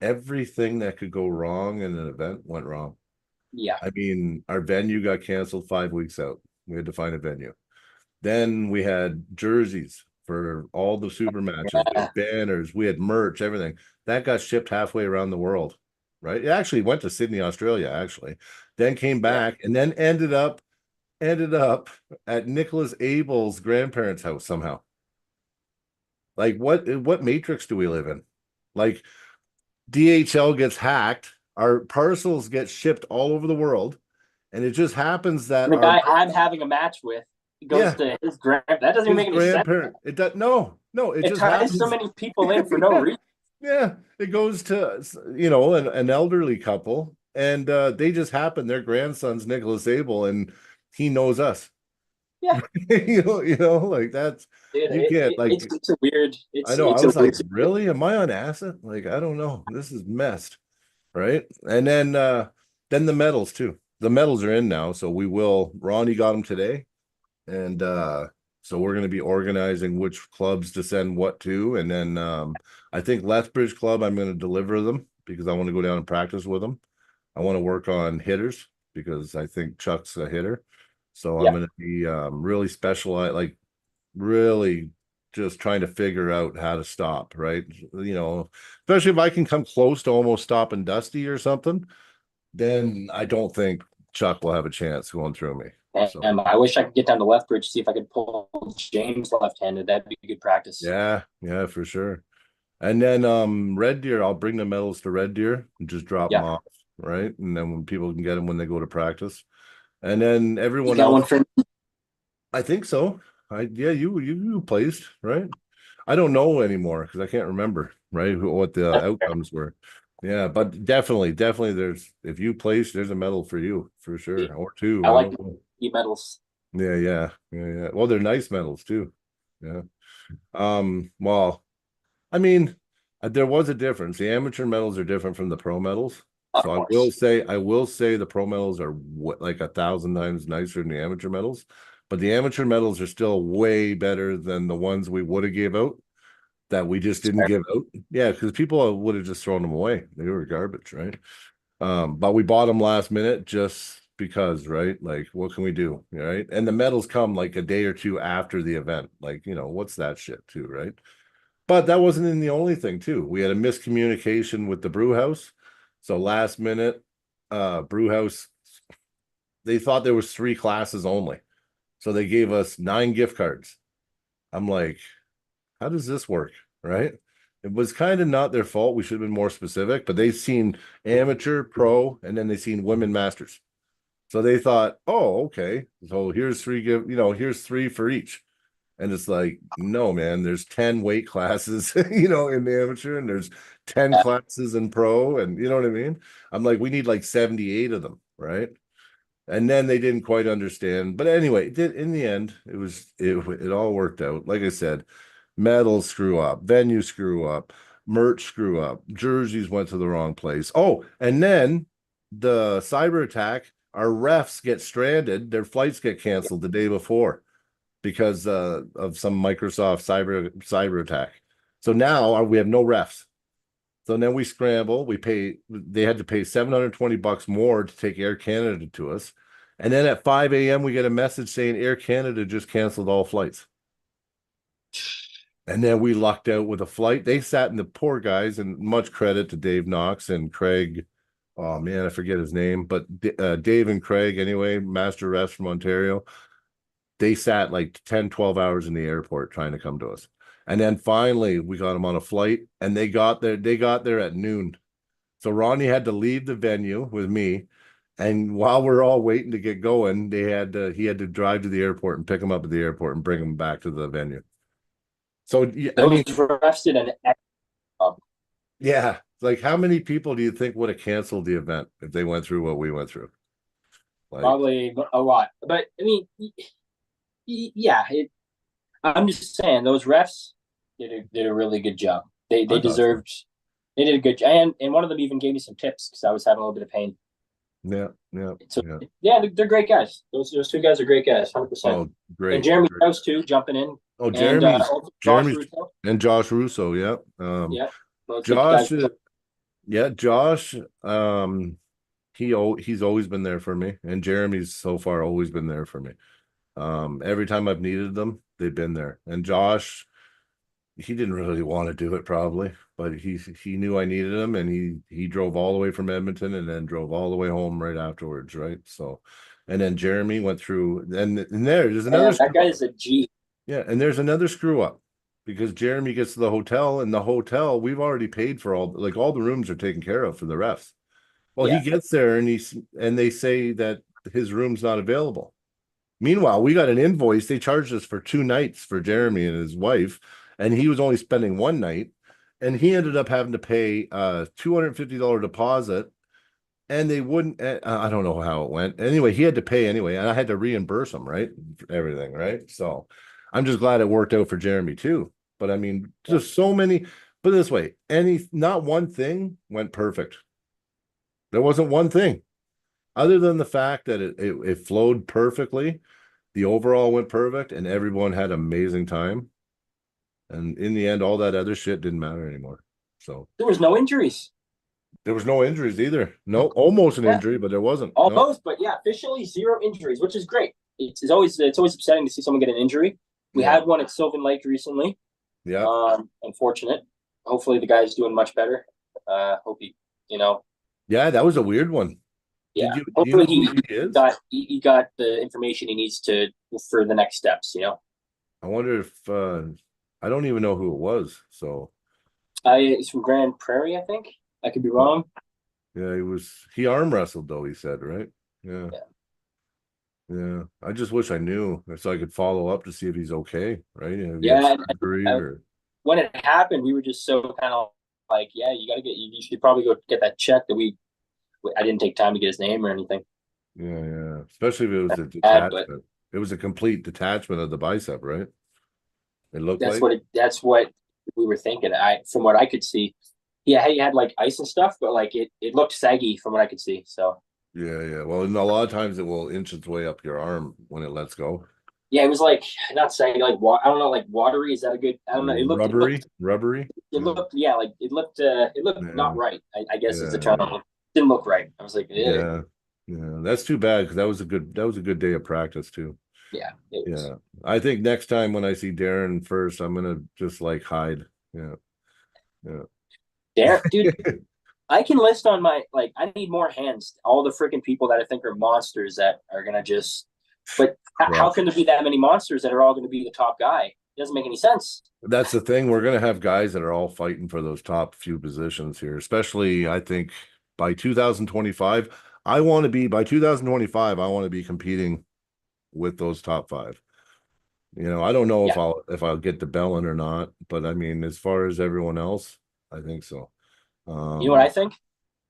everything that could go wrong in an event went wrong. Yeah. I mean, our venue got canceled 5 weeks out. We had to find a venue. Then we had jerseys for all the super matches, banners, we had merch, everything. That got shipped halfway around the world, right? It actually went to Sydney, Australia, actually. Then came back and then ended up at Nicholas Abel's grandparents' house somehow. Like what matrix do we live in? Like DHL gets hacked, our parcels get shipped all over the world. And it just happens that the guy I'm having a match with goes to his that doesn't even make any sense. It does no. It just ties so many people in for no reason. Yeah, it goes to an elderly couple, and they just happen. Their grandson's Nicholas Abel, and he knows us. Yeah, like that's you can't like. It's a weird. I know. I was like, really? Am I on acid? Like, I don't know. This is messed, right? And then the medals too. The medals are in now, so Ronnie got them today. And so we're going to be organizing which clubs to send what to. And then I think Lethbridge Club, I'm going to deliver them because I want to go down and practice with them. I want to work on hitters because I think Chuck's a hitter. So I'm going to be really specialized, like really just trying to figure out how to stop, right? Especially if I can come close to almost stopping Dusty or something. Then I don't think Chuck will have a chance going through me. So. I wish I could get down to Lethbridge, see if I could pull James left-handed. That'd be good practice. Yeah, for sure. And then Red Deer, I'll bring the medals to Red Deer and just drop them off, right? And then when people can get them when they go to practice. And then everyone else. I think so. You placed, right? I don't know anymore because I can't remember, right? What the outcomes were. Yeah, but definitely there's if you place, there's a medal for you for sure, or two. I like medals. Yeah. Well, they're nice medals too. Yeah. Well, I mean, there was a difference. The amateur medals are different from the pro medals. So I will say the pro medals are like 1,000 times nicer than the amateur medals, but the amateur medals are still way better than the ones we would have gave out. That we just didn't give out. Yeah, because people would have just thrown them away. They were garbage, right? But we bought them last minute just because, right? Like, what can we do? Right? And the medals come like a day or two after the event. Like, what's that shit too, right? But that wasn't in the only thing too. We had a miscommunication with the brew house. So last minute, brew house, they thought there was 3 classes only. So they gave us 9 gift cards. I'm like, how does this work? Right. It was kind of not their fault. We should have been more specific, but they've seen amateur, pro, and then they seen women masters. So they thought, oh, okay. So here's 3 here's 3 for each. And it's like, no, man, there's 10 weight classes, in the amateur, and there's 10 classes in pro. And you know what I mean? I'm like, we need like 78 of them. Right. And then they didn't quite understand. But anyway, in the end, it all worked out. Like I said, medals screw up, venue screw up, merch screw up, jerseys went to the wrong place. Oh, and then the cyber attack, our refs get stranded, their flights get canceled the day before because of some Microsoft cyber attack. So now we have no refs. So then we scramble. They had to pay $720 more to take Air Canada to us. And then at 5 a.m., we get a message saying Air Canada just canceled all flights. And then we lucked out with a flight. They sat in the poor guys, and much credit to Dave Knox and Craig. Oh man, I forget his name, but Dave and Craig, anyway, master refs from Ontario. They sat like 10, 12 hours in the airport trying to come to us. And then finally we got them on a flight, and they got there at noon. So Ronnie had to leave the venue with me. And while we're all waiting to get going, he had to drive to the airport and pick him up at the airport and bring him back to the venue. So I mean, refs did an yeah, like how many people do you think would have canceled the event if they went through what we went through? Like, probably a lot. But I mean, yeah, I'm just saying those refs did a really good job. They deserved. So. They did a good job, and one of them even gave me some tips because I was having a little bit of pain. Yeah. So, yeah, they're great guys. Those two guys are great guys, 100%. Oh, great. And Jeremy House too, jumping in. Oh, Jeremy's Russo. And Josh Russo, yeah. Yeah. Josh, Josh, he's always been there for me, and Jeremy's so far always been there for me. Every time I've needed them, they've been there. And Josh, he didn't really want to do it probably, but he knew I needed him, and he drove all the way from Edmonton and then drove all the way home right afterwards, right? So, and then Jeremy went through, and there's another. That guy is a G. Yeah, and there's another screw up because Jeremy gets to the hotel, and the hotel we've already paid for all the rooms are taken care of for the refs. Well, he gets there and they say that his room's not available. Meanwhile, we got an invoice. They charged us for 2 nights for Jeremy and his wife, and he was only spending 1 night, and he ended up having to pay a $250 deposit, and they wouldn't. I don't know how it went. Anyway, he had to pay anyway, and I had to reimburse him, right? Everything, right? So I'm just glad it worked out for Jeremy too. But I mean, just so many. Put it this way, not one thing went perfect. There wasn't one thing, other than the fact that it flowed perfectly. The overall went perfect, and everyone had an amazing time. And in the end, all that other shit didn't matter anymore. So there was no injuries. There was no injuries either. No, almost an injury, but there wasn't. Almost, but yeah, officially 0 injuries, which is great. It's always upsetting to see someone get an injury. We had one at Sylvan Lake recently. Yeah. Unfortunate. Hopefully the guy's doing much better. Hope he, Yeah, that was a weird one. Yeah. Hopefully he got the information he needs for the next steps, I wonder if I don't even know who it was. So he's from Grand Prairie, I think. I could be wrong. Yeah, he arm wrestled though, he said, right? Yeah. Yeah. I just wish I knew so I could follow up to see if he's okay, right? When it happened, we were just so kind of like, yeah, you should probably go get that check that I didn't take time to get his name or anything. Yeah. Especially if it was a detachment. It was a complete detachment of the bicep, right? It looked that's what we were thinking. From what I could see. Yeah, he had like ice and stuff, but like it looked saggy from what I could see. So yeah. Well, a lot of times it will inch its way up your arm when it lets go. Yeah, it was like not saggy, like I don't know, like watery. Is that a good? I don't know. It looked rubbery. It looked it looked not right. I guess is the term. It didn't look right. I was like, yeah. That's too bad because that was a good day of practice too. Yeah. I think next time when I see Darren first, I'm gonna just like hide. Yeah. Darren, dude, I can list on my I need more hands. All the freaking people that I think are monsters that are gonna just. But how can there be that many monsters that are all going to be the top guy? It doesn't make any sense. That's the thing. We're going to have guys that are all fighting for those top few positions here, especially I think by 2025. I want to be competing with those top 5. I don't know if I'll get to Bellin or not, but I mean, as far as everyone else, I think so. You know what I think?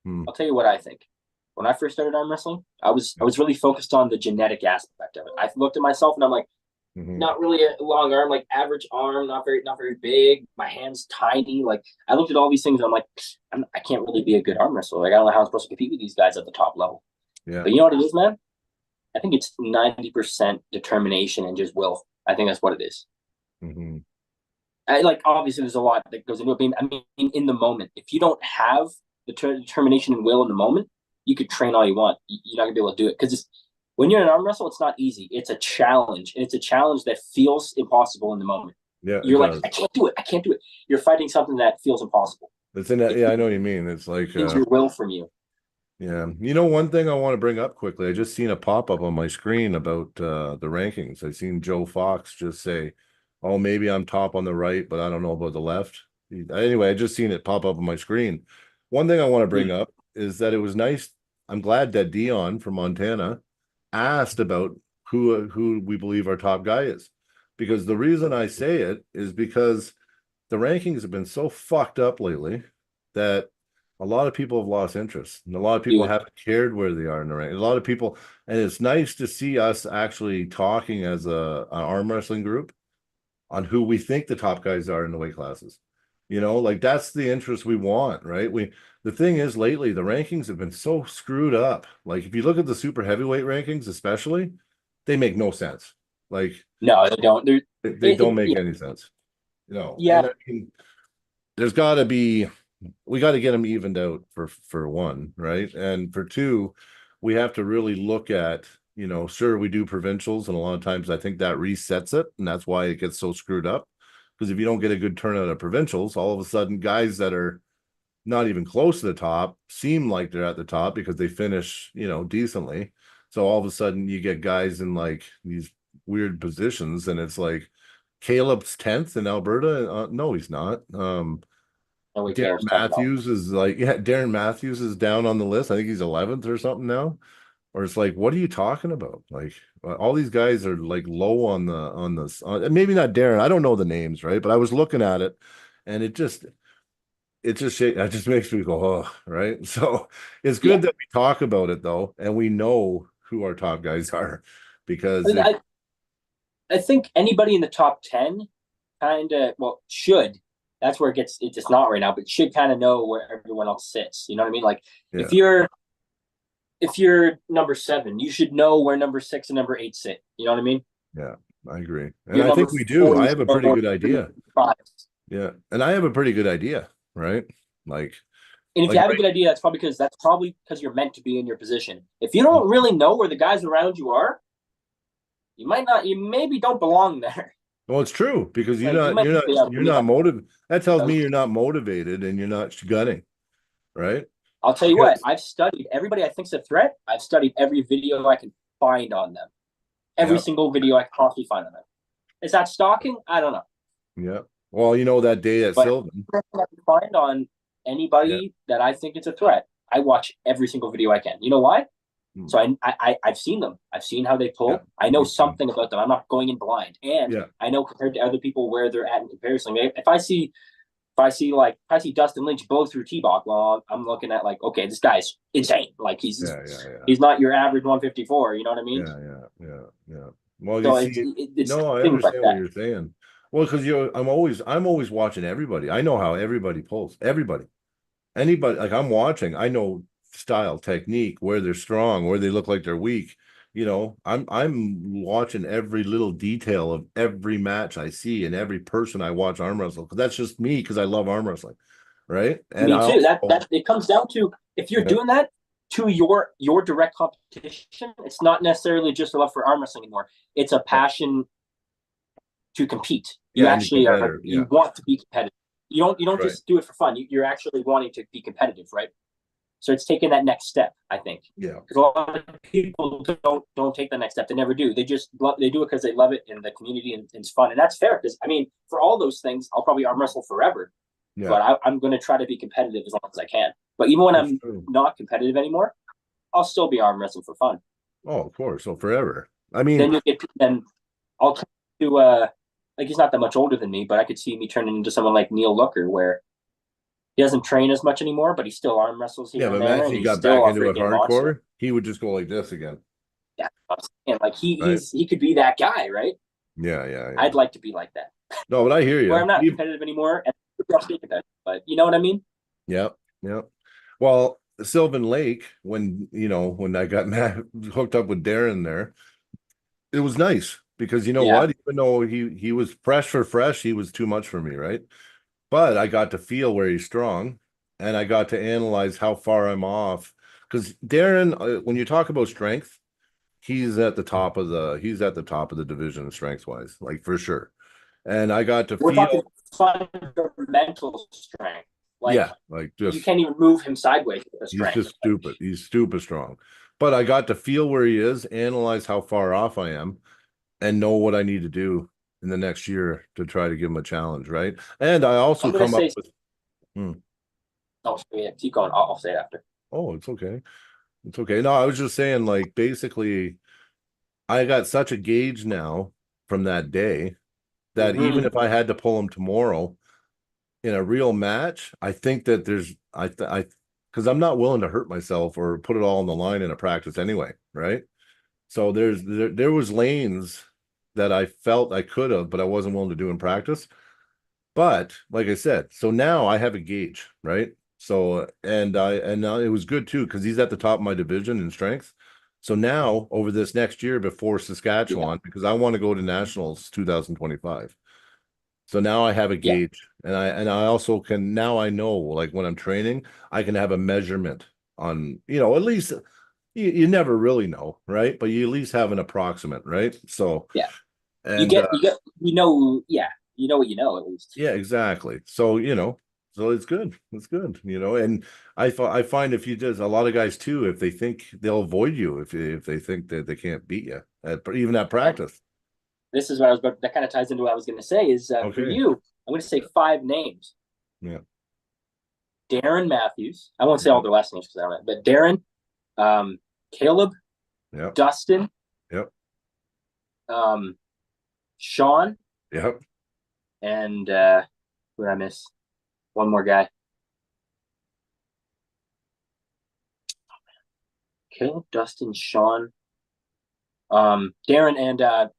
I'll tell you what I think. When I first started arm wrestling, I was really focused on the genetic aspect of it. I looked at myself and I'm like, not really a long arm, like average arm, not very big. My hand's tiny. Like I looked at all these things. I'm like, I can't really be a good arm wrestler. Like I don't know how I'm supposed to compete with these guys at the top level. Yeah. But you know what it is, man? I think it's 90% determination and just will. I think that's what it is. Like obviously there's a lot that goes into it. I mean, in the moment, if you don't have the determination and will in the moment, you could train all you want. You're not gonna be able to do it because when you're in an arm wrestle, it's not easy. It's a challenge, and it's a challenge that feels impossible in the moment. Yeah, you're like, I can't do it. I can't do it. You're fighting something that feels impossible. It's in that. Yeah, I know what you mean. It's like your will from you. Yeah, you know, one thing I want to bring up quickly. I just seen a pop up on my screen about the rankings. I seen Joe Fox just say, "Oh, maybe I'm top on the right, but I don't know about the left." Anyway, I just seen it pop up on my screen. One thing I want to bring up is that it was nice. I'm glad that Dion from Montana asked about who we believe our top guy is, because the reason I say it is because the rankings have been so fucked up lately that a lot of people have lost interest, and a lot of people haven't cared where they are in the rank. A lot of people, and it's nice to see us actually talking as an arm wrestling group on who we think the top guys are in the weight classes. You know, like that's the interest we want, right? The thing is, lately the rankings have been so screwed up. Like if you look at the super heavyweight rankings, especially, they make no sense. Like no, they don't. They don't make any sense. You know. Yeah. I mean, there's got to be. We got to get them evened out for one, right? And for two, we have to really look at, you know, sure, we do provincials, and a lot of times I think that resets it, and that's why it gets so screwed up. Because if you don't get a good turnout of provincials, all of a sudden guys that are not even close to the top seem like they're at the top because they finish, you know, decently. So all of a sudden you get guys in like these weird positions, and it's like Caleb's 10th in Alberta. No, he's not. Darren Matthews is like, Darren Matthews is down on the list. I think he's 11th or something now. Or it's like, what are you talking about? Like all these guys are like low on maybe not Darren. I don't know the names, right? But I was looking at it, and it just makes me go, oh, right. So it's good that we talk about it though, and we know who our top guys are, because I think anybody in the top 10 should. That's where it's just not right now, but should kind of know where everyone else sits. You know what I mean? Like if you're number 7, you should know where number 6 and number 8 sit. You know what I mean? Yeah, I agree. And I think we do. I have a pretty good idea. Yeah. And I have a pretty good idea, right? Like, and if you have a good idea, that's probably because you're meant to be in your position. If you don't really know where the guys around you are, you maybe don't belong there. Well, it's true, because you're not motivated. That tells me you're not motivated and you're not gunning, right? I'll tell you what, I've studied everybody I think's a threat. I've studied every video I can find on them. Every single video I can possibly find on them. Is that stalking? I don't know. Yeah. Well, you know, that day at Sylvan. I can find on anybody that I think is a threat. I watch every single video I can. You know why? So I've seen them. I've seen how they pull. Yeah. I know something about them. I'm not going in blind. And I know compared to other people where they're at in comparison. If I see Dustin Lynch blow through T-Bach, well, I'm looking at like, okay, this guy's insane. Like he's not your average 154. You know what I mean? Yeah. Well, so I understand what you're saying. Well, because I'm always watching everybody. I know how everybody pulls. Anybody. Like I'm watching. I know style, technique, where they're strong, where they look like they're weak. You know, I'm watching every little detail of every match I see and every person I watch arm wrestle, because that's just me, because I love arm wrestling, right? And me too. That it comes down to, if you're doing that to your direct competition, it's not necessarily just a love for arm wrestling anymore. It's a passion to compete. You actually are. You want to be competitive. You don't just do it for fun. You're actually wanting to be competitive, right? So it's taking that next step, I think. Yeah. Because a lot of people don't take the next step. They never do. They do it because they love it in the community and it's fun. And that's fair, because I mean, for all those things, I'll probably arm wrestle forever. Yeah. But I'm going to try to be competitive as long as I can. But even when I'm not competitive anymore, I'll still be arm wrestling for fun. Oh, of course. So forever. I mean, then I'll turn to like, he's not that much older than me, but I could see me turning into someone like Neil Looker, where he doesn't train as much anymore, but he still arm wrestles here and there. But he got back into it hardcore, monster. He would just go like this again. Yeah, I'm saying, like he could be that guy, right? Yeah. I'd like to be like that. No, but I hear you. Where I'm not competitive anymore, and I'll stay competitive. But you know what I mean? Yep. Well, Sylvan Lake, when I got hooked up with Darren there, it was nice because you know Yeah. what? Even though he was fresh, he was too much for me, right? But I got to feel where he's strong, and I got to analyze how far I'm off. Because Darren, when you talk about strength, he's at the top of the division strength wise, like for sure. And I got to We're feel, talking fundamental strength. Like yeah, like you just can't even move him sideways with the he's strength. just stupid. He's stupid strong. But I got to feel where he is, analyze how far off I am, and know what I need to do in the next year to try to give him a challenge, right? And I also come up with. Oh, yeah, keep going. I'll say it after. Oh, it's okay. It's okay. No, I was just saying, like, basically, I got such a gauge now from that day that even if I had to pull him tomorrow in a real match, I think that because I'm not willing to hurt myself or put it all on the line in a practice anyway, right? So there was lanes that I felt I could have, but I wasn't willing to do in practice. But like I said, so now I have a gauge, right? So and now it was good too because he's at the top of my division in strength. So now over this next year before Saskatchewan, because I want to go to nationals 2025. So now I have a gauge, and I also can now I know like when I'm training, I can have a measurement on at least you never really know, right? But you at least have an approximate, right? So yeah, and you get you know what you know at least. Yeah, exactly. So so it's good. It's good, and I find if you just a lot of guys too, if they think they'll avoid you if they think that they can't beat you even at practice. This is what I was about. That kind of ties into what I was going to say. Is for you, I'm going to say 5 names. Yeah. Darren Matthews. I won't say all their last names because I don't know. But Darren, Caleb, Dustin, Sean, and who did I miss? One more guy. Caleb, Dustin, Sean, Darren, and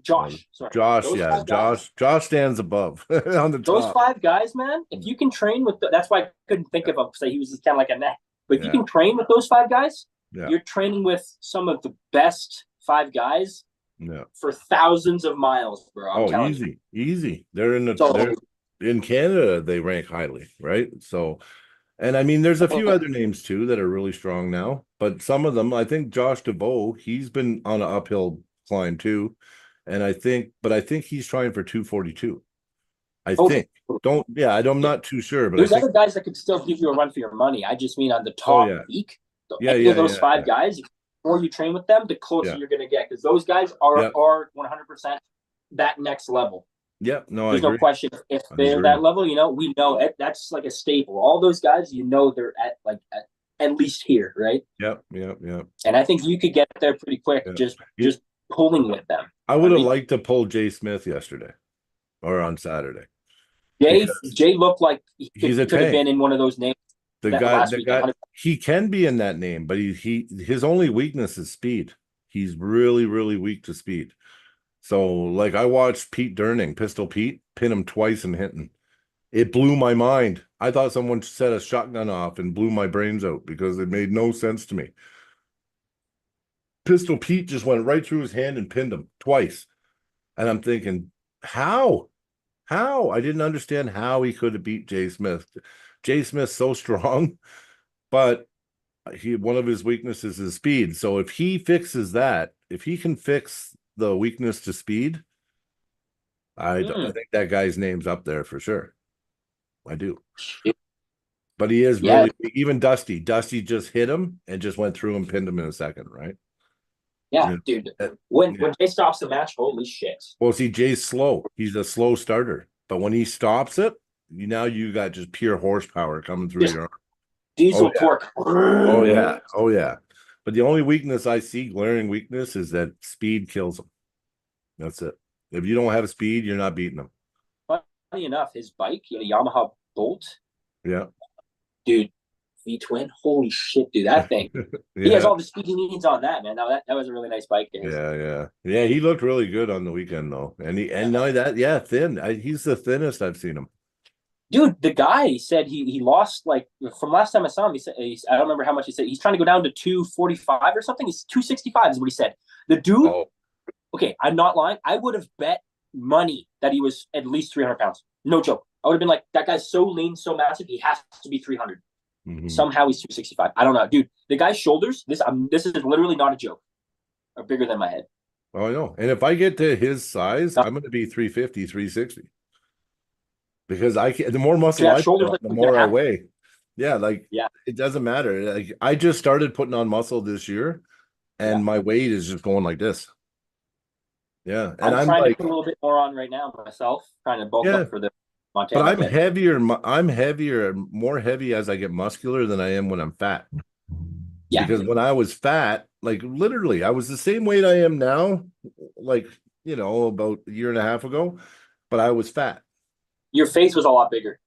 Josh. Sorry. Josh stands above on the top. Those 5 guys, man. If you can train with, that's why I couldn't think of him. Say he was just kind of like a neck. But if you can train with those 5 guys, you're training with some of the best 5 guys. For thousands of miles, bro. I'm telling easy. They're in Canada. They rank highly, right? So, and I mean, there's a few other names too that are really strong now, but some of them, I think Josh DeVoe, he's been on an uphill climb too. And I think he's trying for 242. I'm not too sure, but there's other guys that could still give you a run for your money. I just mean on the top peak. So any of those 5 guys, the more you train with them, the closer you're going to get because those guys are 100% that next level. Yeah, no, there's no question if they're that level. We know it. That's like a staple. All those guys, they're at least here, right? Yep. And I think you could get there pretty quick. Just pulling with them. I would have liked to pull Jay Smith yesterday or on Saturday. Jay looked like he could have been in one of those names. The guy, he can be in that name, but his only weakness is speed. He's really, really weak to speed. So, like, I watched Pete Durning, Pistol Pete, pin him twice and hit him. It blew my mind. I thought someone set a shotgun off and blew my brains out because it made no sense to me. Pistol Pete just went right through his hand and pinned him twice. And I'm thinking, how? I didn't understand how he could have beat Jay Smith. Jay Smith's so strong, but one of his weaknesses is speed. So if he fixes that, if he can fix the weakness to speed, I think that guy's name's up there for sure. I do. But he is really even Dusty. Dusty just hit him and just went through and pinned him in a second, right? Yeah, dude. When Jay stops the match, holy shit. Well, see, Jay's slow. He's a slow starter. But when he stops it, you got just pure horsepower coming through your arm. Diesel torque. Oh, yeah. But the only weakness I see, glaring weakness, is that speed kills him. That's it. If you don't have speed, you're not beating him. Funny enough, his bike, Yamaha Bolt. Yeah. Dude, V twin. Holy shit, dude, that thing. He has all the speed he needs on that, man. Now that was a really nice bike. Yeah. He looked really good on the weekend though, and now that thin. He's the thinnest I've seen him. Dude, the guy said he lost, like, from last time I saw him. He said, I don't remember how much he said. He's trying to go down to 245 or something. He's 265 is what he said. The dude. Oh. Okay, I'm not lying. I would have bet money that he was at least 300 pounds. No joke. I would have been like, that guy's so lean, so massive. He has to be 300. Mm-hmm. Somehow he's 265. I don't know, dude. The guy's shoulders. This is literally not a joke. Are bigger than my head. Oh, I know. And if I get to his size, I'm going to be 350, 360. Because the more muscle I put on, the more I weigh. Yeah, it doesn't matter. Like, I just started putting on muscle this year, and my weight is just going like this. Yeah, and I'm trying to put a little bit more on right now myself, trying to bulk up for the Montana. But I'm heavier, more heavy as I get muscular than I am when I'm fat. Yeah. Because when I was fat, like literally, I was the same weight I am now, like, about a year and a half ago, but I was fat. Your face was a lot bigger.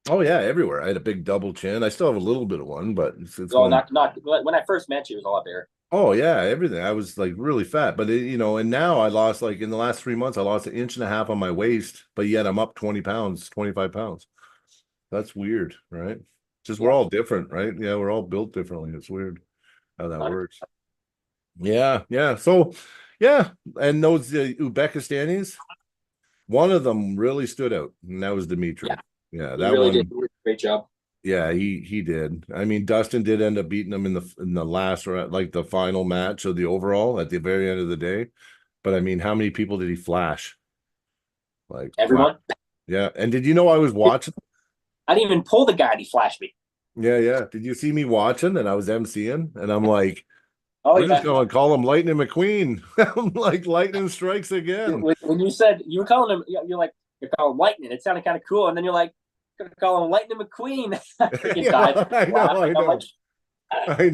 Oh yeah, everywhere. I had a big double chin. I still have a little bit of one, but it's not when I first met you, it was a lot bigger. Oh yeah, everything. I was like really fat, but and now I lost, like in the last 3 months, I lost 1.5 inches on my waist, but yet I'm up 20 pounds, 25 pounds. That's weird, right? Just we're all different, right? Yeah, we're all built differently. It's weird how that works. Yeah. So, and those Uzbekistanis, one of them really stood out, and that was Dimitri. Yeah, that really did a great job. Yeah, he did. I mean, Dustin did end up beating him in the last, like the final match of the overall at the very end of the day. But I mean, how many people did he flash? Like everyone. Yeah, and did you know I was watching? I didn't even pull the guy, and he flashed me. Yeah. Did you see me watching? And I was emceeing, and I'm like, we're just going to call him Lightning McQueen. I'm like, lightning strikes again. When you said you were calling him, you're like, you're calling him Lightning. It sounded kind of cool, and then you're like, call him Lightning McQueen. I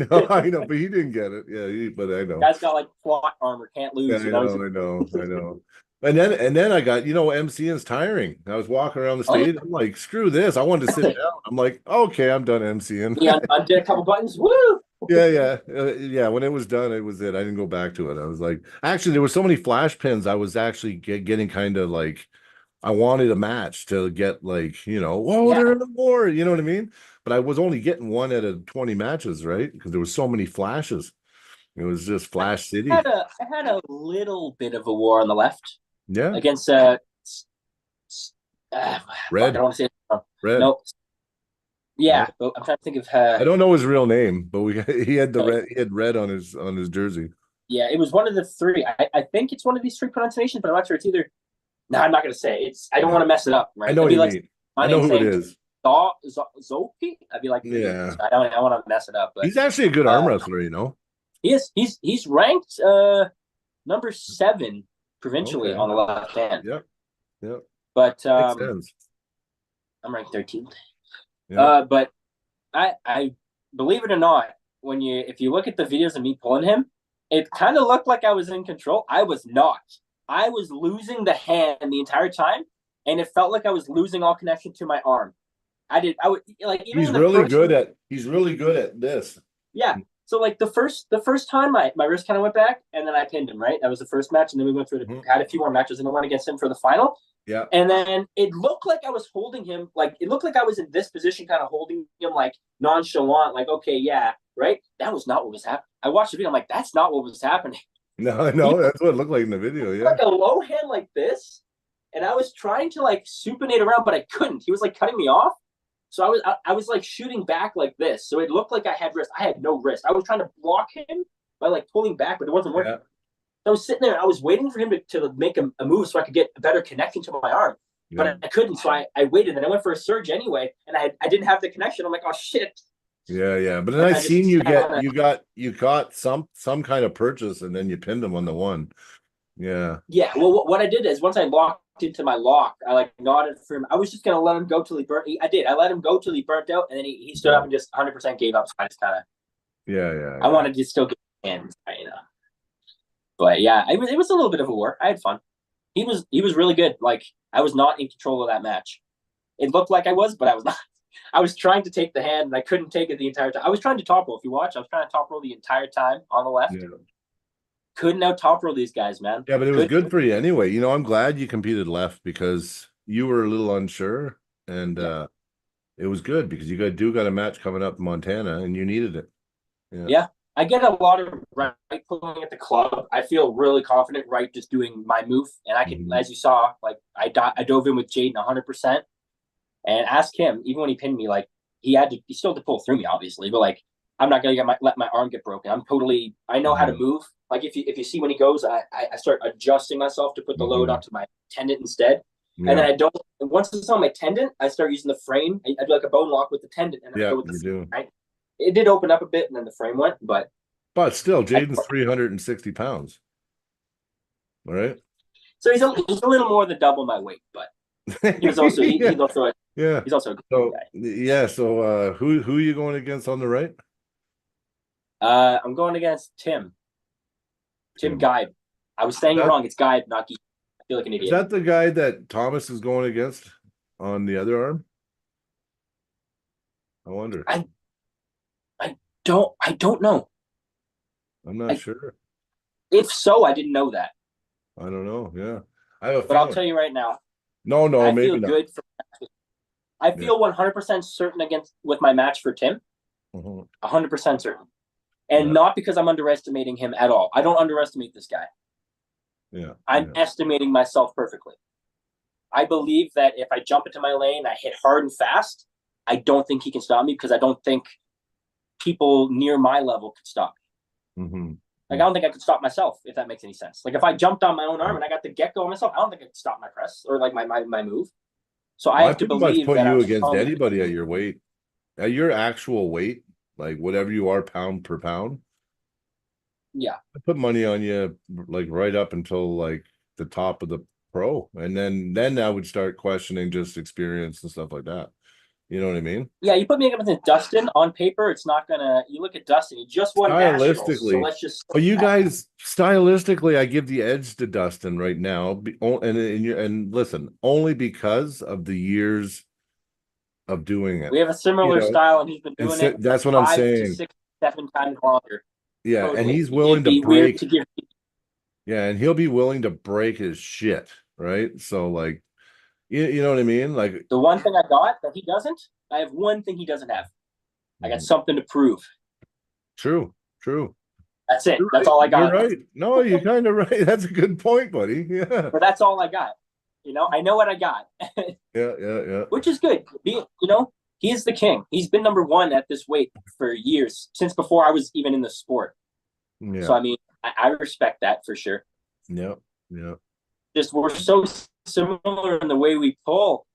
know, but he didn't get it. Yeah, but I know. Guy's got like plot armor, can't lose. Yeah, I know. And then I got, MCing's tiring. I was walking around the stage. I'm like, screw this. I wanted to sit down. I'm like, okay, I'm done MCing. Yeah, undid a couple buttons. Woo! Yeah. When it was done, it was it. I didn't go back to it. I was like, actually, there were so many flash pins. I was actually getting kind of like, I wanted a match to get like, they're in the war, you know what I mean? But I was only getting 1 out of 20 matches, right? Because there was so many flashes. It was just Flash City. I had a little bit of a war on the left. Yeah. Against Red. I don't want to say it. Red. No. Yeah, but I'm trying to think of I don't know his real name, but he had red. He had red on his jersey. Yeah, it was one of the three. I think it's one of these three pronunciations, but I'm not sure. It's either. No, I'm not going to say it. I don't want to mess it up. Right? I know what you mean. I know who it is. Zoki? I'd be like, yeah. I don't want to mess it up. But he's actually a good arm wrestler, He is. He's ranked number 7 provincially on the left hand. Yep. But I'm ranked 13th. Yeah. But I believe it or not, if you look at the videos of me pulling him, it kind of looked like I was in control. I was not. I was losing the hand the entire time, and it felt like I was losing all connection to my arm. I would like. Even he's really good at this. Yeah. So like the first time my wrist kind of went back, and then I pinned him. Right. That was the first match, and then we went through had a few more matches, and I went against him for the final. Yeah. And then it looked like I was holding him, like it looked like I was in this position, kind of holding him like nonchalant, like okay, yeah, right. That was not what was happening. I watched the video. I'm like, that's not what was happening. No, that's what it looked like in the video. Yeah, like a low hand like this, and I was trying to like supinate around, but I couldn't. He was like cutting me off, so I was like shooting back like this. So it looked like I had wrist. I had no wrist. I was trying to block him by like pulling back, but it wasn't working. Yeah. I was sitting there. I was waiting for him to make a move so I could get a better connection to my arm, but I couldn't. So I waited, and I went for a surge anyway, and I didn't have the connection. I'm like, oh shit. Yeah. But then I seen you got some kind of purchase, and then you pinned him on the one. Yeah. Yeah. Well, what I did is once I locked into my lock, I like nodded for him. I was just gonna let him go till he burnt. I did. I let him go till he burnt out, and then he stood up and just 100% gave up. So I just kind of. Yeah. I wanted to still get hands, But yeah, it was a little bit of a war. I had fun. He was really good. Like I was not in control of that match. It looked like I was, but I was not. I was trying to take the hand and I couldn't take it the entire time. I was trying to top roll. If you watch, I was trying to top roll the entire time on the left. Yeah. Couldn't out top roll these guys, man. Yeah, but it was good for you anyway. You know, I'm glad you competed left because you were a little unsure, and it was good because you got a match coming up in Montana, and you needed it. Yeah. I get a lot of right pulling at the club. I feel really confident right just doing my move, and I can, as you saw, like I dove in with Jaden 100%, and ask him even when he pinned me, like he still had to pull through me, obviously, but like I'm not gonna let my arm get broken. I know how to move. Like if you see when he goes, I start adjusting myself to put the load onto my tendon instead. Yeah. And then I don't. Once it's on my tendon, I start using the frame. I do like a bone lock with the tendon, and I go with the frame, right? It did open up a bit, and then the frame went, but still, Jaden's 360 pounds. All right. So he's a little more than double my weight, but he's also he's also he's also a good guy. Yeah. So who are you going against on the right? I'm going against Tim Guide. I was saying it wrong. It's Guide, not Guide. I feel like an idiot. Is that the guy that Thomas is going against on the other arm? I wonder. I don't know. I'm not sure. If so, I didn't know that. I don't know. Yeah, I have a but I'll tell you right now. No, I maybe feel not. good. I feel 100% certain with my match for Tim. 100% certain, and not because I'm underestimating him at all. I don't underestimate this guy. Yeah, I'm estimating myself perfectly. I believe that if I jump into my lane, I hit hard and fast. I don't think he can stop me because I don't think people near my level could stop me. Like I don't think I could stop myself, if that makes any sense. Like if I jumped on my own arm and I got the get go on myself, I don't think I could stop my press or like my move. So I have to believe put that you against anybody at your weight, at your actual weight, like whatever you are pound per pound. Yeah, I put money on you like right up until like the top of the pro, and then I would start questioning just experience and stuff like that. You know what I mean? Yeah, you put me against Dustin on paper, it's not gonna. You look at Dustin; he just won nationals. So let's just. Well, you guys stylistically, I give the edge to Dustin right now, and listen, only because of the years of doing it. We have a similar style, and he's been doing it. That's what I'm saying. 5 to 6, 7 times longer. Yeah, totally. And he's willing to break. Yeah, and he'll be willing to break his shit, right? So like. You know what I mean? Like the one thing I got that he doesn't, I have one thing he doesn't have. I got something to prove. True. That's it. That's all I got. You're right. No, you're kind of right. That's a good point, buddy. Yeah. But that's all I got. You know, I know what I got. Yeah. Which is good. He is the king. He's been number one at this weight for years, since before I was even in the sport. Yeah. So I mean, I respect that for sure. Yeah. Just we're so similar in the way we pull,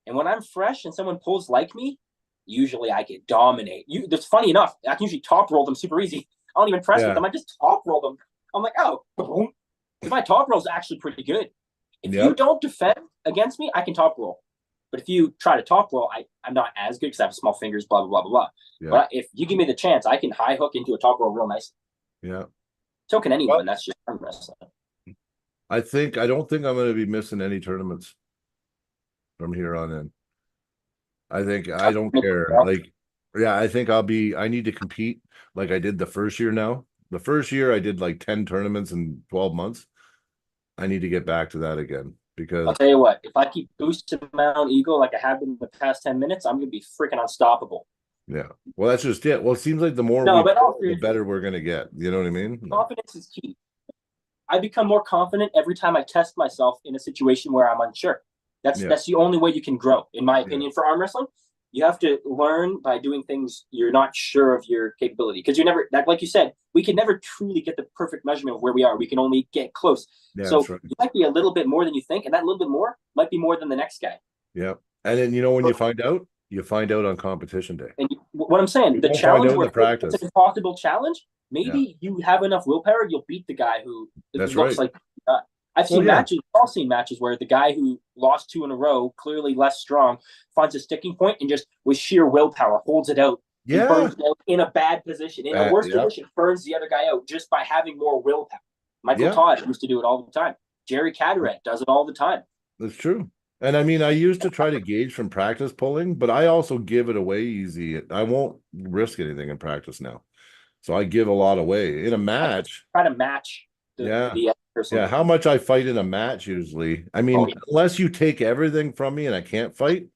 and when I'm fresh and someone pulls like me, usually I get dominate. That's funny enough. I can usually top roll them super easy. I don't even press with them. I just top roll them. I'm like, oh, boom. My top roll is actually pretty good. If you don't defend against me, I can top roll. But if you try to top roll, I'm not as good because I have small fingers. Blah blah blah blah blah. Yeah. But if you give me the chance, I can high hook into a top roll real nice. Yeah. So can anyone. That's just arm wrestling. I don't think I'm going to be missing any tournaments from here on in. I think I don't care. Like, yeah, I think I need to compete like I did the first year now. The first year I did like 10 tournaments in 12 months. I need to get back to that again because I'll tell you what, if I keep boosting Mount Eagle like I have been in the past 10 minutes, I'm going to be freaking unstoppable. Yeah. Well, that's just it. Well, it seems like the more the better we're going to get. You know what I mean? Confidence is key. I become more confident every time I test myself in a situation where I'm unsure. That's the only way you can grow, in my opinion, for arm wrestling. You have to learn by doing things you're not sure of your capability. Because like you said, we can never truly get the perfect measurement of where we are. We can only get close. Yeah, so you might be a little bit more than you think, and that little bit more might be more than the next guy. Yeah. And then when you find out on competition day. And what I'm saying, the challenge where it's an impossible challenge. Maybe you have enough willpower, you'll beat the guy who looks like. I've seen matches. I've all seen matches where the guy who lost 2 in a row, clearly less strong, finds a sticking point and just with sheer willpower holds it out. Yeah, burns it out in a bad position, in a worse position, burns the other guy out just by having more willpower. Michael Todd used to do it all the time. Jerry Caderet does it all the time. That's true. And I mean, I used to try to gauge from practice pulling, but I also give it away easy. I won't risk anything in practice now. So I give a lot away in a match. Try to match Yeah. the other person. Yeah. How much I fight in a match usually. I mean, unless you take everything from me and I can't fight,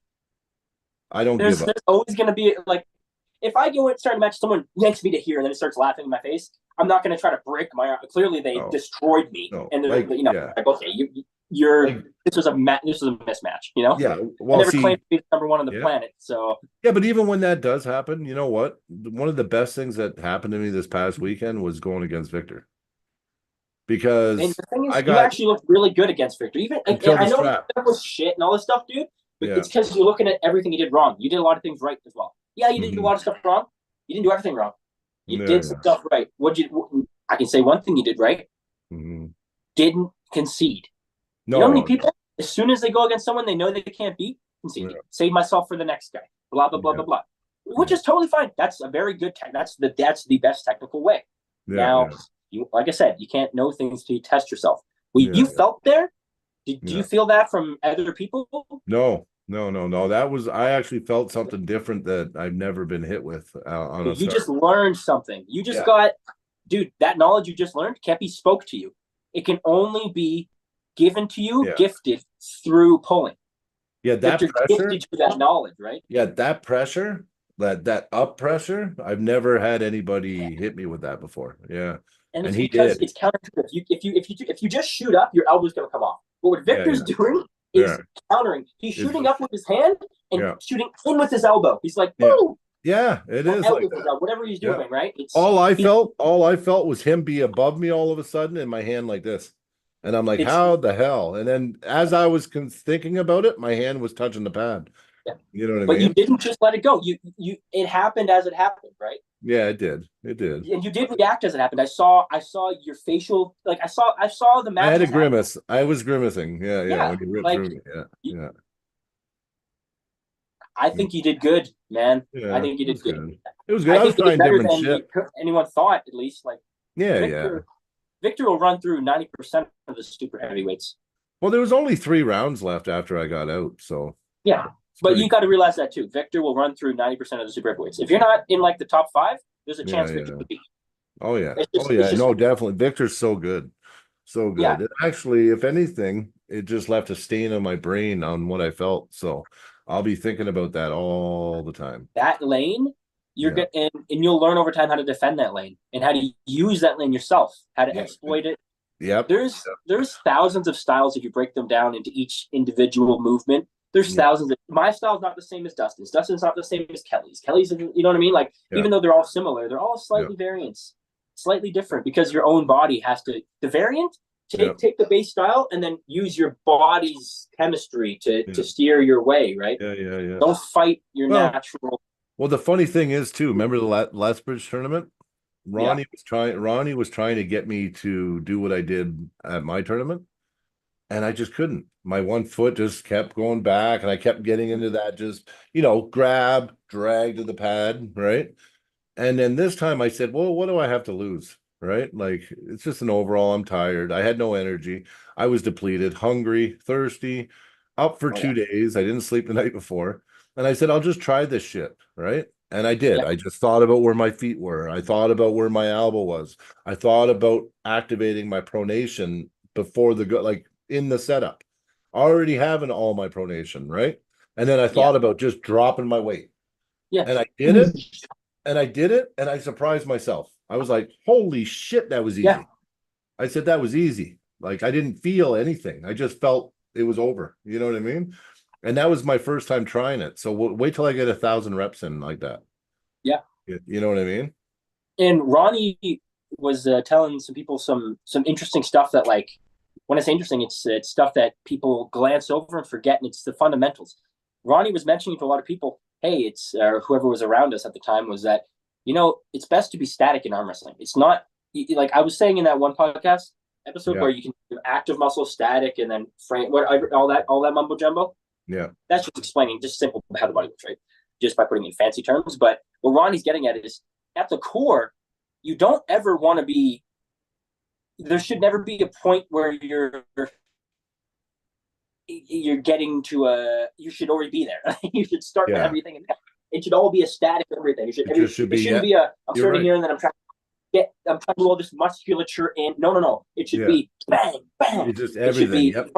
I don't give up. There's always going to be like, if I go and start a match, someone yanks me to here and then it starts laughing in my face. I'm not going to try to break my arm. Clearly, they destroyed me, and like, you know, like, okay, you're like, this was a mismatch, you know. Yeah, well, I never claimed to be number one on the planet, so yeah. But even when that does happen, you know what? One of the best things that happened to me this past weekend was going against Victor, because and the thing is, you actually looked really good against Victor. Even I know that was shit and all this stuff, dude. But it's because you're looking at everything you did wrong. You did a lot of things right as well. Yeah, you did a lot of stuff wrong. You didn't do everything wrong. You did some stuff right. I can say one thing you did right. Didn't concede. No, you know how many people, as soon as they go against someone they know they can't beat, concede. Save myself for the next guy. Blah blah blah blah blah. Which is totally fine. That's a very good. That's the best technical way. Now, you like I said, you can't know things till you test yourself. You felt there. Do you feel that from other people? No. That was, I actually felt something different that I've never been hit with. You just learned something. You just got, dude, that knowledge you just learned can't be spoke to you. It can only be given to you, gifted through pulling. Yeah, that pressure, gifted you that knowledge, right? Yeah, that pressure, that up pressure, I've never had anybody hit me with that before. Yeah, and it's because it's counterintuitive. If you just shoot up, your elbow's gonna come off. But what Victor's doing is countering. He's shooting up with his hand and shooting in with his elbow. He's like, boom. Yeah, it is like whatever he's doing, right? All I felt was him be above me all of a sudden and my hand like this. And I'm like, how the hell? And then as I was thinking about it, my hand was touching the pad. Yeah. You know what I mean? But you didn't just let it go. It happened as it happened, right? Yeah, it did. And you did react as it happened. I saw your facial, like I saw the match. I had a grimace. I was grimacing. Yeah. When you ripped through me. Yeah. I think you did good, man. I think you did good. It was good. I was trying different shit. Anyone thought, at least. Like Victor will run through 90% of the super heavyweights. Well, there was only 3 rounds left after I got out, so yeah. But you got to realize that too. Victor will run through 90% of the super heavyweights. If you're not in like the top 5, there's a chance Victor could beat you. Oh yeah. No, definitely. Victor's so good. So good. Yeah. Actually, if anything, it just left a stain on my brain on what I felt. So I'll be thinking about that all the time. That lane, you're good, and you'll learn over time how to defend that lane and how to use that lane yourself, how to exploit it. Yep. There's thousands of styles if you break them down into each individual movement. There's thousands. My style's not the same as Dustin's. Dustin's not the same as Kelly's. Kelly's, you know what I mean? Like, even though they're all similar, they're all slightly variants, slightly different, because your own body has to, the variant, take the base style and then use your body's chemistry to steer your way, right? Yeah. Don't fight your natural. Well, the funny thing is too, remember the Lethbridge tournament? Ronnie was trying to get me to do what I did at my tournament, and I just couldn't. My one foot just kept going back, and I kept getting into that just, grab, drag to the pad, right? And then this time I said, well, what do I have to lose, right? Like, it's just an overall, I'm tired. I had no energy. I was depleted, hungry, thirsty, up for 2 days. I didn't sleep the night before. And I said, I'll just try this shit, right? And I did. I just thought about where my feet were. I thought about where my elbow was. I thought about activating my pronation before like in the setup. Already having all my pronation, right? And then I thought about just dropping my weight. Yeah. And I did it. And I surprised myself. I was like, holy shit, that was easy. Yeah. I said that was easy. Like, I didn't feel anything. I just felt it was over. You know what I mean? And that was my first time trying it. So wait till I get 1,000 reps in like that. Yeah. You know what I mean? And Ronnie was telling some people some interesting stuff that, like, when I say interesting, it's stuff that people glance over and forget, and it's the fundamentals. Ronnie was mentioning to a lot of people, hey, it's whoever was around us at the time, was that, it's best to be static in arm wrestling. It's not, like I was saying in that one podcast episode where you can do active muscle, static, and then frame, all that mumbo jumbo. Yeah. That's just explaining just simple how the body works, right? Just by putting in fancy terms. But what Ronnie's getting at is, at the core, you don't ever want to be, there should never be a point where you're getting to you should already be there. You should start with Yeah. everything. It should all be a static everything. It should be, shouldn't be I'm you're starting right. here and then I'm trying to do all this musculature in. No. It should be bang, bang. It's just everything. Yep.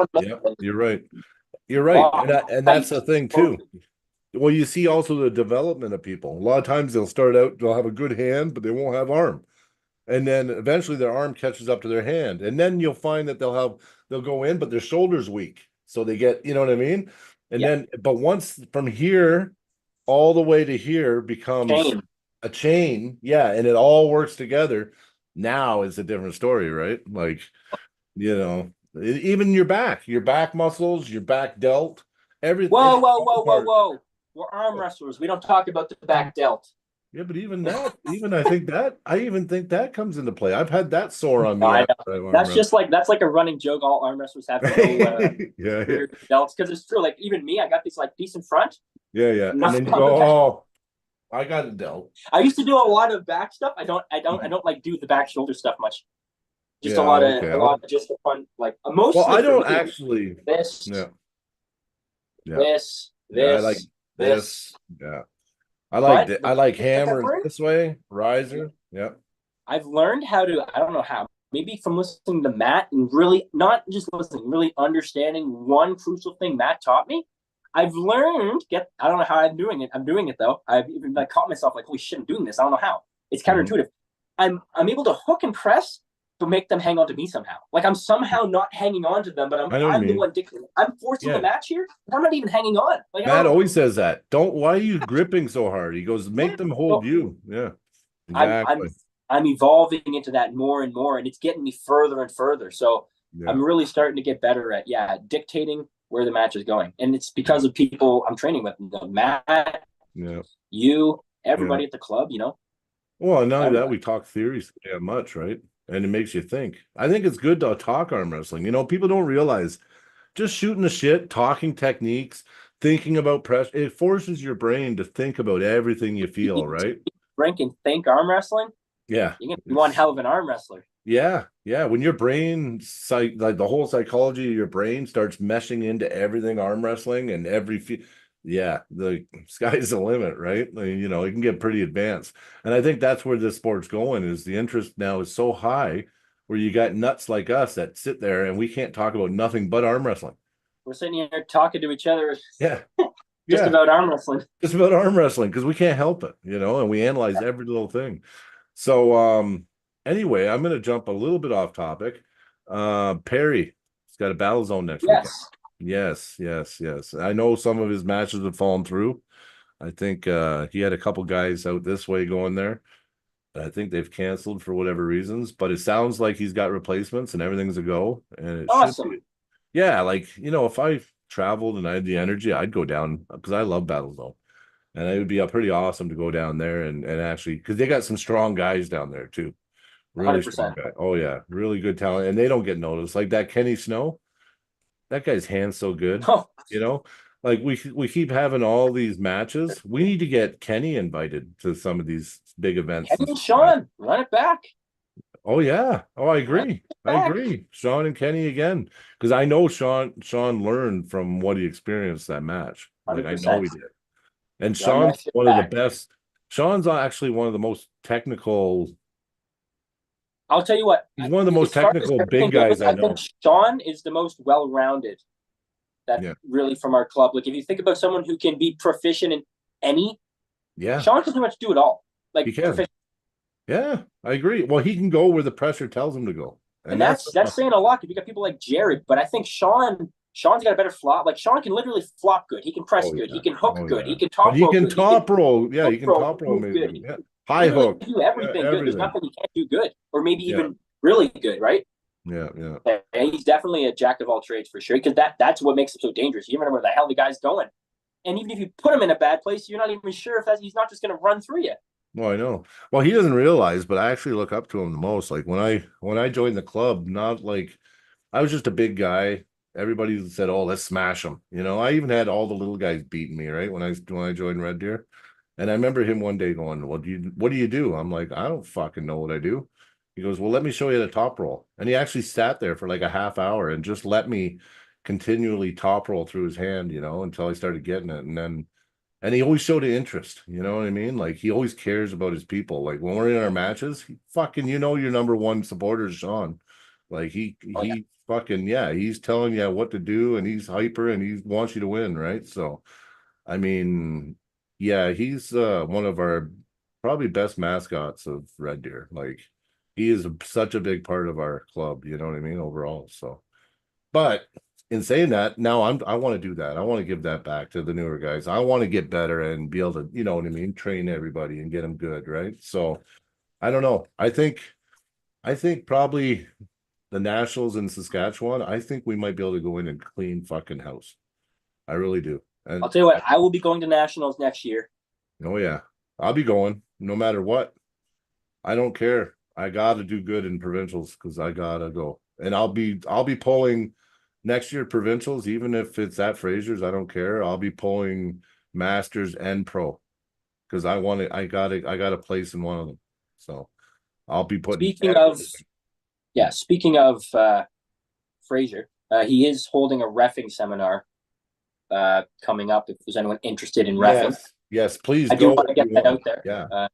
You're right. You're right. Wow. And that's the thing too. Well, you see also the development of people. A lot of times they'll start out, they'll have a good hand, but they won't have arm. And then eventually their arm catches up to their hand. And then you'll find that they'll go in, but their shoulder's weak. So they get, you know what I mean? And then, but once from here all the way to here becomes a chain. Yeah. And it all works together. Now it's a different story, right? Like, you know, even your back muscles, your back delt, everything. Whoa. We're arm wrestlers. We don't talk about the back delt. Yeah, but even I even think that comes into play. I've had that sore on me. That's like a running joke. All arm wrestlers have delts, because it's true. Like even me, I got these like decent front. Yeah. And then you go, oh, I got a delt. I used to do a lot of back stuff. I don't like do the back shoulder stuff much. Just a lot of just fun, like emotional. Well, I don't actually this. Yeah. This. I like this. Yeah. I like hammer this way, riser. Yep. I've learned how to, I don't know how, maybe from listening to Matt and really not just listening, really understanding one crucial thing Matt taught me. I've learned, I don't know how I'm doing it. I'm doing it though. I've even caught myself like, holy shit, I'm doing this. I don't know how. It's counterintuitive. I'm able to hook and press to make them hang on to me somehow. Like I'm somehow not hanging on to them, but I'm the one dictating. I'm forcing the match here. I'm not even hanging on. Like Matt always says that. Why are you gripping so hard? He goes, make them hold you. Yeah. Exactly. I'm evolving into that more and more, and it's getting me further and further. So I'm really starting to get better at dictating where the match is going. And it's because of people I'm training with. Matt, you, everybody at the club, you know. Well, and not only that, we talk theories damn much, right? And it makes you think. I think it's good to talk arm wrestling. You know, people don't realize just shooting the shit, talking techniques, thinking about pressure, it forces your brain to think about everything you feel, right? Rank and think arm wrestling. Yeah. You're going to be one hell of an arm wrestler. Yeah. When your brain, like the whole psychology of your brain starts meshing into everything arm wrestling and the sky's the limit, right? Like, you know, it can get pretty advanced. And I think that's where this sport's going, is the interest now is so high where you got nuts like us that sit there and we can't talk about nothing but arm wrestling. We're sitting here talking to each other. Yeah. About arm wrestling. Just about arm wrestling, because we can't help it, you know, and we analyze every little thing. So anyway, I'm going to jump a little bit off topic. Perry, he's got a Battle Zone next week. Yes. I know some of his matches have fallen through. I think he had a couple guys out this way going there. I think they've canceled for whatever reasons, but it sounds like he's got replacements and everything's a go. And it awesome. Should be. Yeah, like, you know, if I traveled and I had the energy, I'd go down because I love Battle Zone. And it would be pretty awesome to go down there and actually, because they got some strong guys down there too. Really 100%. strong guy. Oh yeah, really good talent, and they don't get noticed. Like that Kenny Snow, that guy's hand's so good. You know, like we keep having all these matches. We need to get Kenny invited to some of these big events. Kenny and Sean, run it back. Oh yeah. Oh, I agree. Sean and Kenny again, because I know Sean learned from what he experienced that match. Like 100%. I know he did. And Sean's one of the best. Sean's actually one of the most technical. I'll tell you what. He's one of the most technical big guys I know. Think Sean is the most well-rounded. Really from our club. Like if you think about someone who can be proficient in any. Yeah. Sean can pretty much do it all. Like he can. Yeah, I agree. Well, he can go where the pressure tells him to go. And that's saying a lot, because you got people like Jared, but I think Sean's got a better flop. Like Sean can literally flop good. He can press good. He can hook good. He can top roll. He can top roll. Yeah, he can top roll. Maybe. Yeah. High hook. Do everything good. There's nothing he can't do good, or maybe even really good, right? Yeah. And he's definitely a jack of all trades for sure, because that's what makes him so dangerous. You never know where the hell the guy's going, and even if you put him in a bad place, you're not even sure if he's not just going to run through you. Well, I know. Well, he doesn't realize, but I actually look up to him the most. Like when I joined the club, not like I was just a big guy. Everybody said, "Oh, let's smash him." You know, I even had all the little guys beating me, right? When I joined Red Deer. And I remember him one day going, "What do you do?" I'm like, "I don't fucking know what I do." He goes, "Well, let me show you the top roll." And he actually sat there for like a half hour and just let me continually top roll through his hand, until I started getting it. And he always showed an interest, you know what I mean? Like he always cares about his people. Like when we're in our matches, he fucking, your number one supporter is Sean. Like he fucking, yeah, he's telling you what to do, and he's hyper, and he wants you to win, right? So I mean, yeah, he's one of our probably best mascots of Red Deer. Like he is such a big part of our club, you know what I mean, overall. So, but in saying that, now I want to do that. I want to give that back to the newer guys. I want to get better and be able to, you know what I mean, train everybody and get them good, right? So I don't know. I think probably the Nationals in Saskatchewan, I think we might be able to go in and clean fucking house. I really do. And I'll tell you what, I will be going to Nationals next year. oh yeah, I'll be going no matter what. I don't care. I gotta do good in provincials because I gotta go. And I'll be pulling next year provincials, even if it's at Fraser's, I don't care. I'll be pulling masters and pro because I got a place in one of them. So I'll be putting speaking of Fraser, he is holding a reffing seminar coming up if there's anyone interested in reffing. Yes, please I do want to get that out there. Yeah.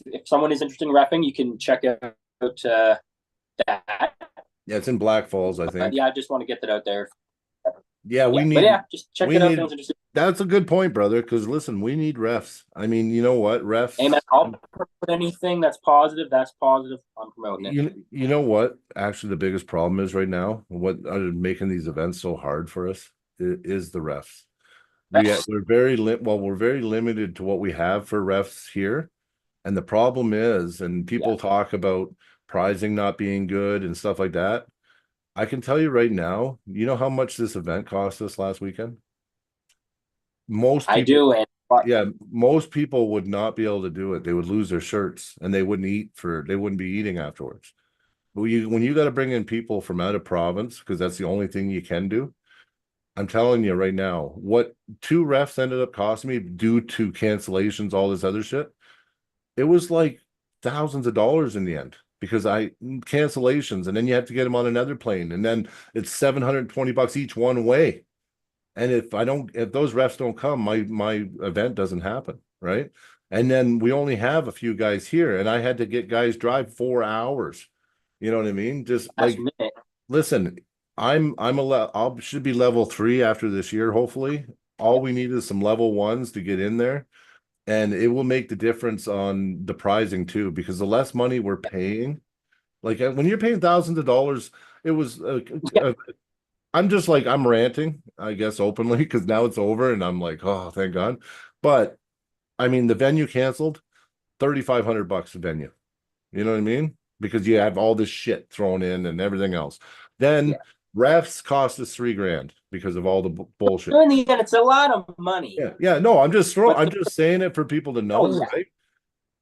If someone is interested in reffing, you can check out that. Yeah, it's in Black Falls, I think. I just want to get that out there. Yeah, just check it out. That's a good point, brother. Because listen, we need refs. I mean, you know what, refs. Hey man, I'll put anything that's positive. That's positive. I'm promoting it. You know what? Actually, the biggest problem is right now. What are making these events so hard for us is the refs. We're very limited to what we have for refs here, and the problem is, and people talk about prizing not being good and stuff like that. I can tell you right now, you know how much this event cost us last weekend? Most people would not be able to do it. They would lose their shirts and they wouldn't be eating afterwards. But when you got to bring in people from out of province, because that's the only thing you can do. I'm telling you right now, what 2 refs ended up costing me due to cancellations, all this other shit, it was like thousands of dollars in the end. Because cancellations, and then you have to get them on another plane, and then it's $720 each one way. And if those refs don't come, my event doesn't happen, right? And then we only have a few guys here, and I had to get guys drive 4 hours. You know what I mean? Just like, listen, I should be level 3 after this year. Hopefully, all we need is some level 1s to get in there. And it will make the difference on the prizing too, because the less money we're paying, like when you're paying thousands of dollars, it was, I'm ranting, I guess, openly, because now it's over and I'm like, oh, thank God. But I mean, the venue canceled, $3,500 a venue. You know what I mean? Because you have all this shit thrown in and everything else. Then refs cost us $3,000 because of all the bullshit. In the end, it's a lot of money. Yeah. No, I'm just saying it for people to know, right?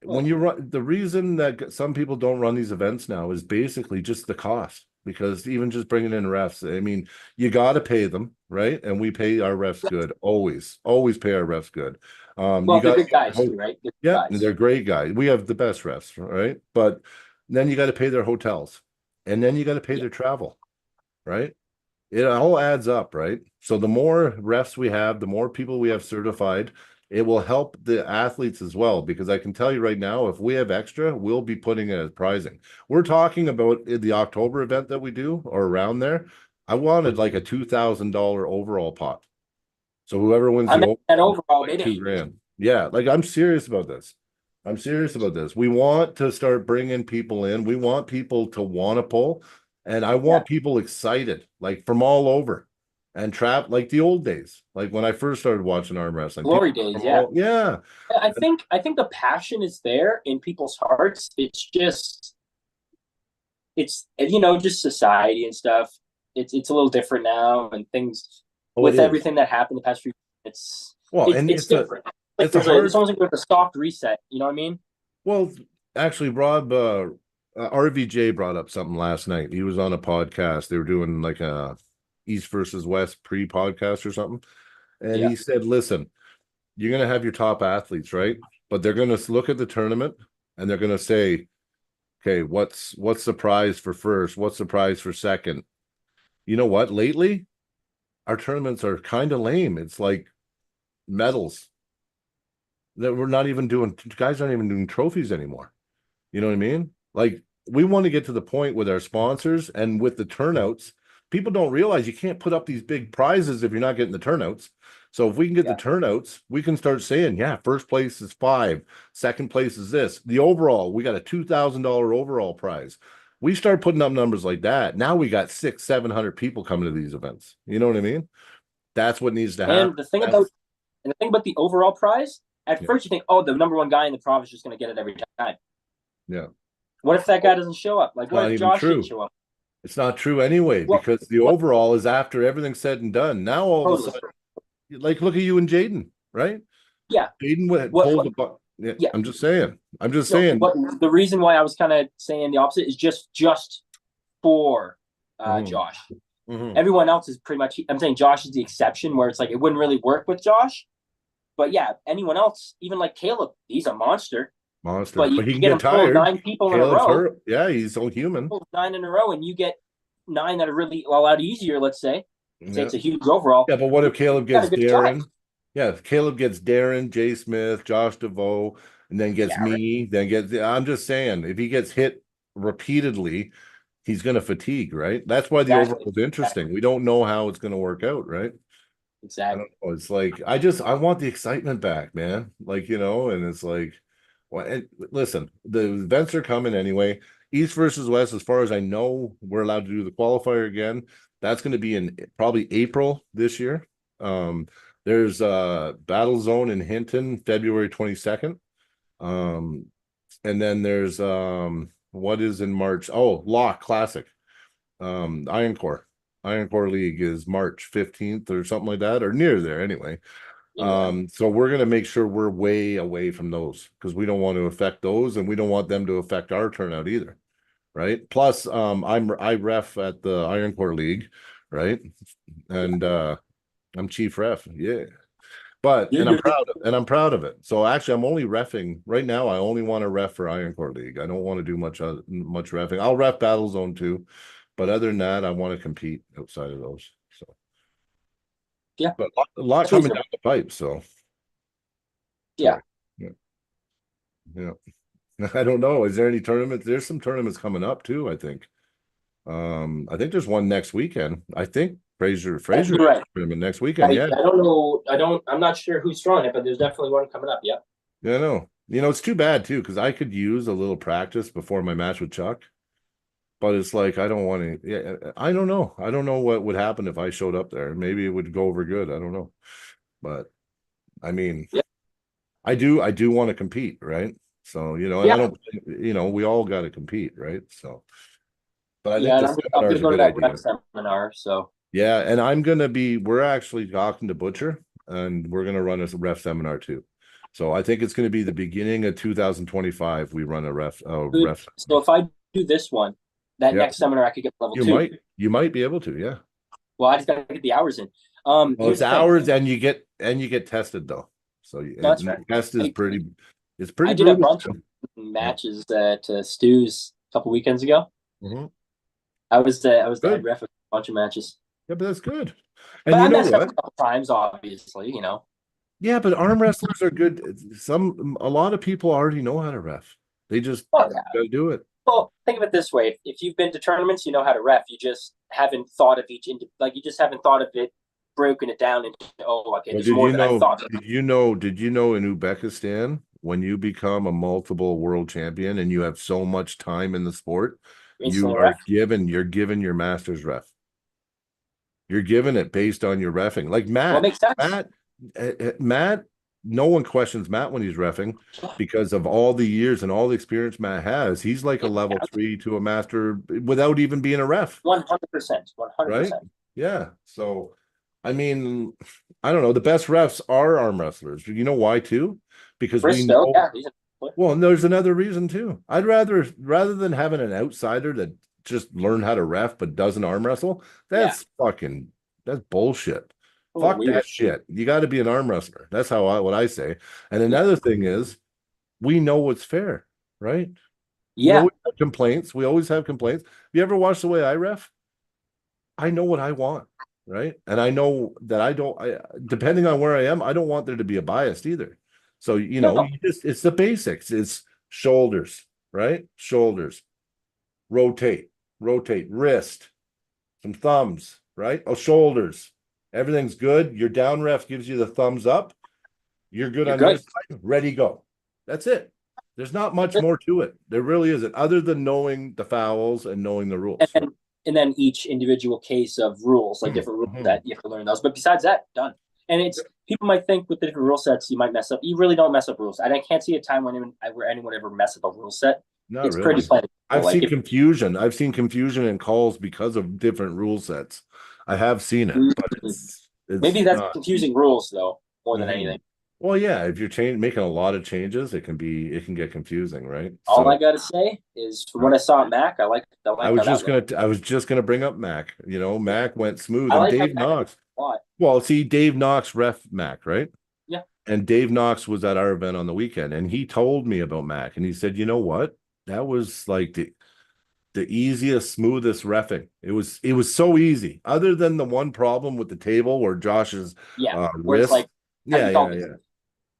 When you run, the reason that some people don't run these events now is basically just the cost. Because even just bringing in refs, I mean, you got to pay them, right? And we pay our refs good, always pay our refs good. They're good guys too, right? They're great guys. We have the best refs, right? But then you got to pay their hotels, and then you got to pay their travel, right? It all adds up, right? So the more refs we have, the more people we have certified, it will help the athletes as well. Because I can tell you right now, if we have extra, we'll be putting it as prizing. We're talking about the October event that we do, or around there. I wanted like a $2,000 overall pot. So whoever wins that overall, like $2,000. Yeah, like I'm serious about this. We want to start bringing people in. We want people to want to pull. And I want people excited, like from all over, and trap like the old days, like when I first started watching arm wrestling. Glory days, yeah. I think the passion is there in people's hearts. It's just, just society and stuff. It's a little different now, and things with everything that happened the past few. It's different. It's almost like with a soft reset. You know what I mean? Well, actually, Rob. RVJ brought up something last night. He was on a podcast. They were doing like a East versus West pre-podcast or something. And he said, listen, you're going to have your top athletes, right? But they're going to look at the tournament and they're going to say, okay, what's the prize for first? What's the prize for second? you know what? Lately, our tournaments are kind of lame. It's like medals that we're not even doing. Guys aren't even doing trophies anymore. You know what I mean? Like we want to get to the point with our sponsors and with the turnouts. People don't realize you can't put up these big prizes if you're not getting the turnouts. So if we can get the turnouts, we can start saying, yeah, first place is 5, second place is this. The overall, we got a $2,000 overall prize. We start putting up numbers like that. Now we got 600-700 people coming to these events. You know what I mean? That's what needs to happen. And the thing about the overall prize, at first you think, oh, the number one guy in the province is just going to get it every time. Yeah. What if that guy doesn't show up? Like, what if Josh didn't show up? It's not true anyway, because the overall is after everything's said and done. Now all of a sudden, like, look at you and Jaden, right? Yeah. Jaden pulled the buck. Yeah, I'm just saying. But the reason why I was kind of saying the opposite is just for Josh. Mm-hmm. Everyone else is pretty much. I'm saying Josh is the exception, where it's like it wouldn't really work with Josh. But yeah, anyone else, even like Caleb, he's a monster. But he can get tired. 9 people in a row. Yeah, he's so human. 9 in a row, and you get 9 that are really a lot easier. Let's say it's a huge overall. Yeah, but what if Caleb gets Darren? Yeah, if Caleb gets Darren, Jay Smith, Josh DeVoe, and then gets me, then gets. I'm just saying, if he gets hit repeatedly, he's going to fatigue, right? That's why the overall is interesting. We don't know how it's going to work out, right? Exactly. It's like I want the excitement back, man. Like, you know, and it's like. Well, listen, the events are coming anyway. East versus West, as far as I know, we're allowed to do the qualifier again. That's going to be in probably April this year. There's Battle Zone in Hinton, February 22nd. And then there's what is in March? Oh, Lock Classic. Iron Core League is March 15th or something like that, or near there anyway. So we're going to make sure we're way away from those because we don't want to affect those and we don't want them to affect our turnout either. Right. Plus, I ref at the Iron Core League, right? And I'm chief ref. Yeah. But I'm proud of it. So actually I'm only reffing right now. I only want to ref for Iron Core League. I don't want to do much reffing. I'll ref Battle Zone too. But other than that, I want to compete outside of those. So yeah, but a lot coming down the pipe. So yeah. I don't know. Is there any tournaments? There's some tournaments coming up too. I think there's one next weekend. I think Fraser right. tournament next weekend. I don't know. I'm not sure who's throwing it, but there's definitely one coming up. Yeah. Yeah, I know. You know, it's too bad too because I could use a little practice before my match with Chuck. But it's like I don't want to. Yeah, I don't know. I don't know what would happen if I showed up there. Maybe it would go over good. I don't know. But I mean, I do want to compete, right? So you know, and I don't. You know, we all got to compete, right? So, but I think I'm going to go to that rep seminar. So yeah, and we're actually talking to Butcher, and we're going to run a ref seminar too. So I think it's going to be the beginning of 2025. We run a ref. So if I do this one. That next seminar I could get level 2. You might be able to, yeah. Well, I just gotta get the hours in. Well, it's hours and you get tested though. So that's right. Test is pretty. It's pretty. I did a bunch of matches to Stu's a couple weekends ago. Mm-hmm. I was the head ref of a bunch of matches. Yeah, but that's good. And but you know what? A couple times, obviously, you know. Yeah, but arm wrestlers are good. A lot of people already know how to ref. They just gotta do it. Well, think of it this way: if you've been to tournaments, you know how to ref. You just haven't thought of you just haven't thought of it, broken it down into there's more than I thought. Did you know in Uzbekistan, when you become a multiple world champion and you have so much time in the sport, you're given your master's ref. You're given it based on your reffing. Like Matt, well, makes sense. Matt. No one questions Matt when he's reffing because of all the years and all the experience Matt has. He's like a level 3 to a master without even being a ref. 100%. 100%. Right? Yeah. So, I mean, I don't know. The best refs are arm wrestlers. You know why too? Because we know. Well, and there's another reason too. I'd rather than having an outsider that just learned how to ref but doesn't arm wrestle. That's bullshit. Fuck that shit. You got to be an arm wrestler. That's what I say. And another thing is, we know what's fair, right? Yeah. We always have complaints. Have you ever watched the way I ref? I know what I want, right? And I know that depending on where I am, I don't want there to be a bias either. So, No, it's the basics. It's shoulders, right? Shoulders, rotate, wrist, some thumbs, right? Oh, shoulders. Everything's good. Your down ref gives you the thumbs up. You're good you're on your good. side. Ready, go. That's it. There's not much more to it. There really isn't, other than knowing the fouls and knowing the rules. And then each individual case of rules, like different rules that you have to learn those. But besides that, done. And it's people might think with the different rule sets you might mess up. You really don't mess up rules. And I can't see a time where anyone ever mess up a rule set. Not it's really. pretty plain. I've seen confusion. I've seen confusion in calls because of different rule sets. I have seen it, but it's maybe that's confusing rules though, more than anything. Well, yeah, if you're making a lot of changes, it can get confusing, right? All I gotta say is from what I saw at Mac, I like I was just gonna bring up Mac. Mac went smooth, and Dave Knox. Well, see, Dave Knox ref Mac, right? Yeah. And Dave Knox was at our event on the weekend, and he told me about Mac, and he said, you know what? That was like the easiest, smoothest reffing. It was so easy, other than the one problem with the table where Josh's wrist. Like, yeah.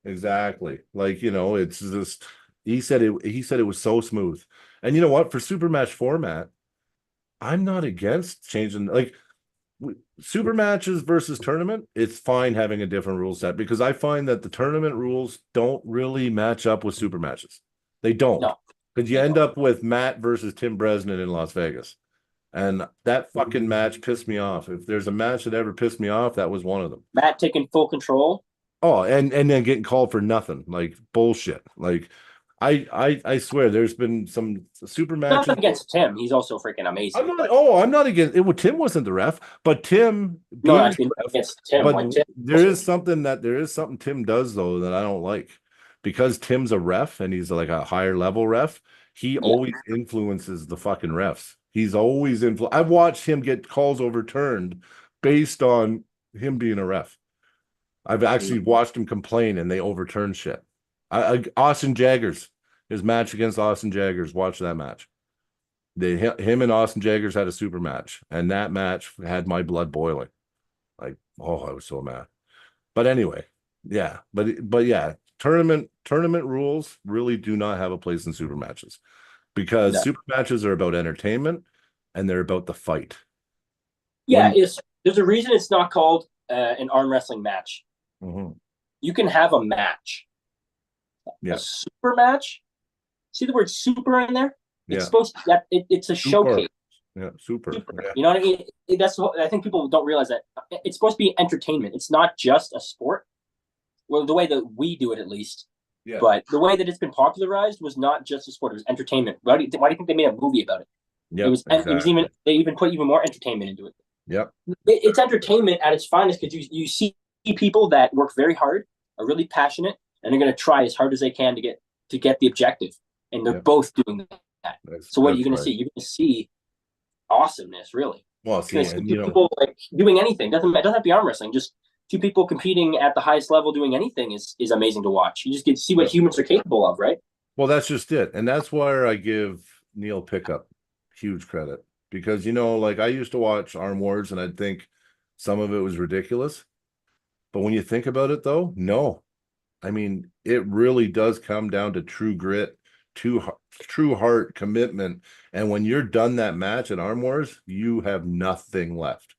Exactly. Like, it's just he said it was so smooth. And you know what? For super match format, I'm not against changing, like, super matches versus tournament. It's fine having a different rule set, because I find that the tournament rules don't really match up with super matches. They don't. No. Because you end up with Matt versus Tim Bresnan in Las Vegas. And that fucking match pissed me off. If there's a match that ever pissed me off, that was one of them. Matt taking full control. Oh, and then getting called for nothing, like bullshit. Like, I swear, there's been some super matches. Not against Tim, he's also freaking amazing. I'm not against it. Well, Tim wasn't the ref, but Tim. No, I mean against Tim. But there is something Tim does though that I don't like, because Tim's a ref and he's like a higher level ref. He always influences the fucking refs. He's always I've watched him get calls overturned based on him being a ref. I've actually watched him complain and they overturn shit. Austin Jaggers, his match against Austin Jaggers, watch that match. Him and Austin Jaggers had a super match, and that match had my blood boiling. Like, oh, I was so mad. But anyway, yeah. But yeah, tournament rules really do not have a place in super matches, because super matches are about entertainment and they're about the fight. Yeah, there's a reason it's not called an arm wrestling match. Mm-hmm. You can have a match. Yeah. A super match. See the word super in there? It's supposed to, it's a showcase. Yeah, super. Yeah. You know what I mean? I think people don't realize that it's supposed to be entertainment. It's not just a sport. Well, the way that we do it, at least. Yeah. But the way that it's been popularized was not just a sport; it was entertainment. Why do you think they made a movie about it? Yeah, it was they even put even more entertainment into it. Yep. It's entertainment at its finest, because you see people that work very hard, are really passionate, and they're going to try as hard as they can to get the objective, and they're both doing that. So what are you going to see? You're going to see awesomeness, really. Well, people like doing anything. It doesn't have to be arm wrestling. Just two people competing at the highest level doing anything is amazing to watch. You just get to see what humans are capable of, right? Well, that's just it, and that's where I give Neil Pickup huge credit, because like, I used to watch Arm Wars and I'd think some of it was ridiculous, but when you think about it, though, no, I mean, it really does come down to true grit, true heart, commitment. And when you're done that match at Arm Wars, you have nothing left.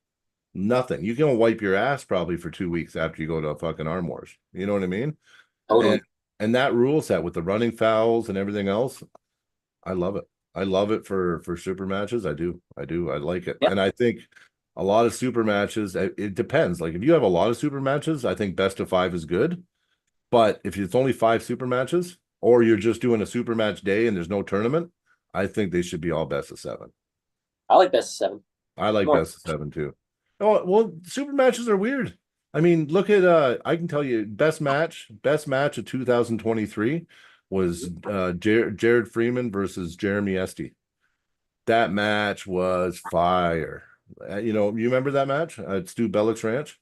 Nothing. You can wipe your ass probably for 2 weeks after you go to a fucking Arm Wars. You know what I mean? Totally. And that rule set with the running fouls and everything else, I love it. I love it for super matches. I do. I like it. Yep. And I think a lot of super matches, it depends. Like, if you have a lot of super matches, I think best of 5 is good. But if it's only 5 super matches, or you're just doing a super match day and there's no tournament, I think they should be all best of 7. I like best of 7. I like best of 7 too. Oh, well, super matches are weird. I mean, look at I can tell you, best match of 2023 was Jared Freeman versus Jeremy Estey. That match was fire. You remember that match at Stu Bellick's Ranch?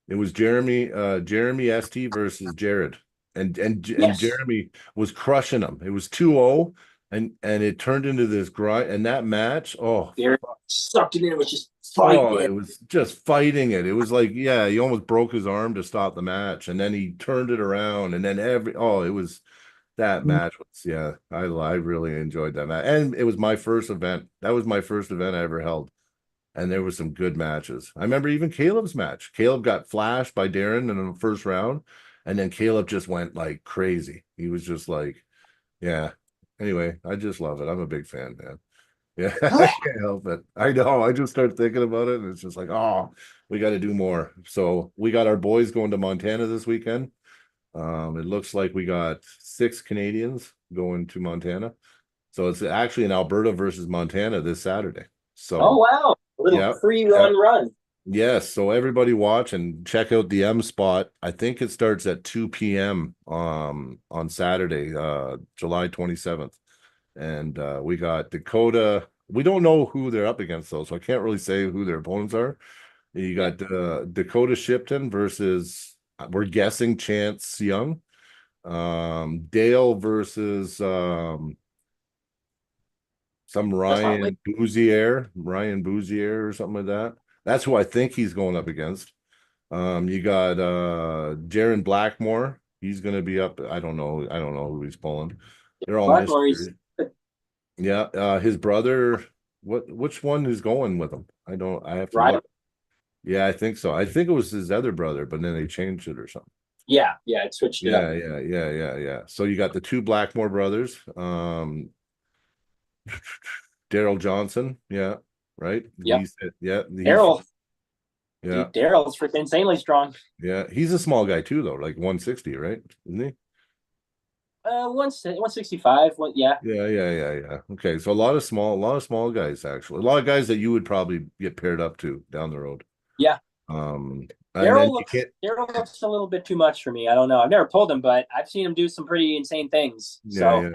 It was Jeremy Estey versus Jared. And Jeremy was crushing him. It was 2-0. and it turned into this grind. And that match, oh, Derek sucked it in. It was just oh, fighting it was just fighting it. It was like, yeah, he almost broke his arm to stop the match, and then he turned it around, and then it was that match was, yeah, I really enjoyed that match, and it was my first event. That was my first event I ever held, and there were some good matches. I remember even Caleb's match. Caleb got flashed by Darren in the first round, and then Caleb just went like crazy. He was just like, yeah. Anyway, I just love it. I'm a big fan, man. Yeah, I can't help it. I know. I just start thinking about it, and it's just like, oh, we got to do more. So we got our boys going to Montana this weekend. It looks like we got 6 Canadians going to Montana. So it's actually in Alberta versus Montana this Saturday. So Oh wow. A little yeah, free run. yes. So everybody watch and check out the M spot. I think it starts at 2 p.m. On Saturday, July 27th. And we got Dakota. We don't know who they're up against though, so I can't really say who their opponents are. You got Dakota Shipton versus we're guessing Chance Young. Dale versus some Ryan Bouzier or something like that. That's who I think he's going up against. You got Jaron Blackmore. He's gonna be up. I don't know who he's pulling. They're all mysteries. Yeah, his brother. Which one is going with him? I have to look. Yeah, I think so. I think it was his other brother, but then they changed it or something. Yeah, it switched it up. Yeah. So you got the 2 Blackmore brothers. Daryl Johnson, yeah, right. Yeah, Daryl. Yeah, dude, Daryl's freaking insanely strong. Yeah, he's a small guy too, though, like 160, right? Isn't he? 165. Yeah. Okay, so a lot of small guys actually. A lot of guys that you would probably get paired up to down the road. Yeah. Daryl looks a little bit too much for me. I don't know. I've never pulled him, but I've seen him do some pretty insane things. Yeah.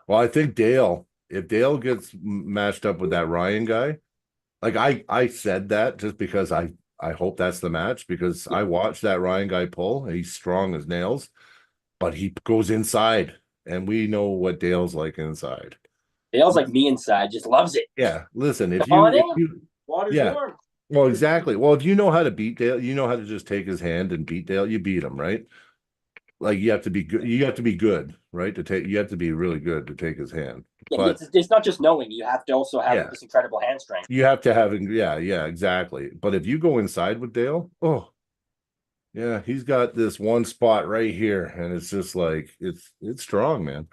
Well, I think if Dale gets matched up with that Ryan guy, like I said that just because I hope that's the match because I watched that Ryan guy pull. He's strong as nails, but he goes inside, and we know what Dale's like inside. Dale's like me inside, just loves it. Yeah, listen, if you water's warm. Well, exactly. Well, if you know how to beat Dale, you know how to just take his hand and beat Dale. You beat him, right? Like you have to be good. You have to be good, right? You have to be really good to take his hand. Yeah, but it's not just knowing. You have to also have this incredible hand strength. You have to have, yeah, exactly. But if you go inside with Dale, oh, yeah, he's got this one spot right here, and it's just like it's strong, man.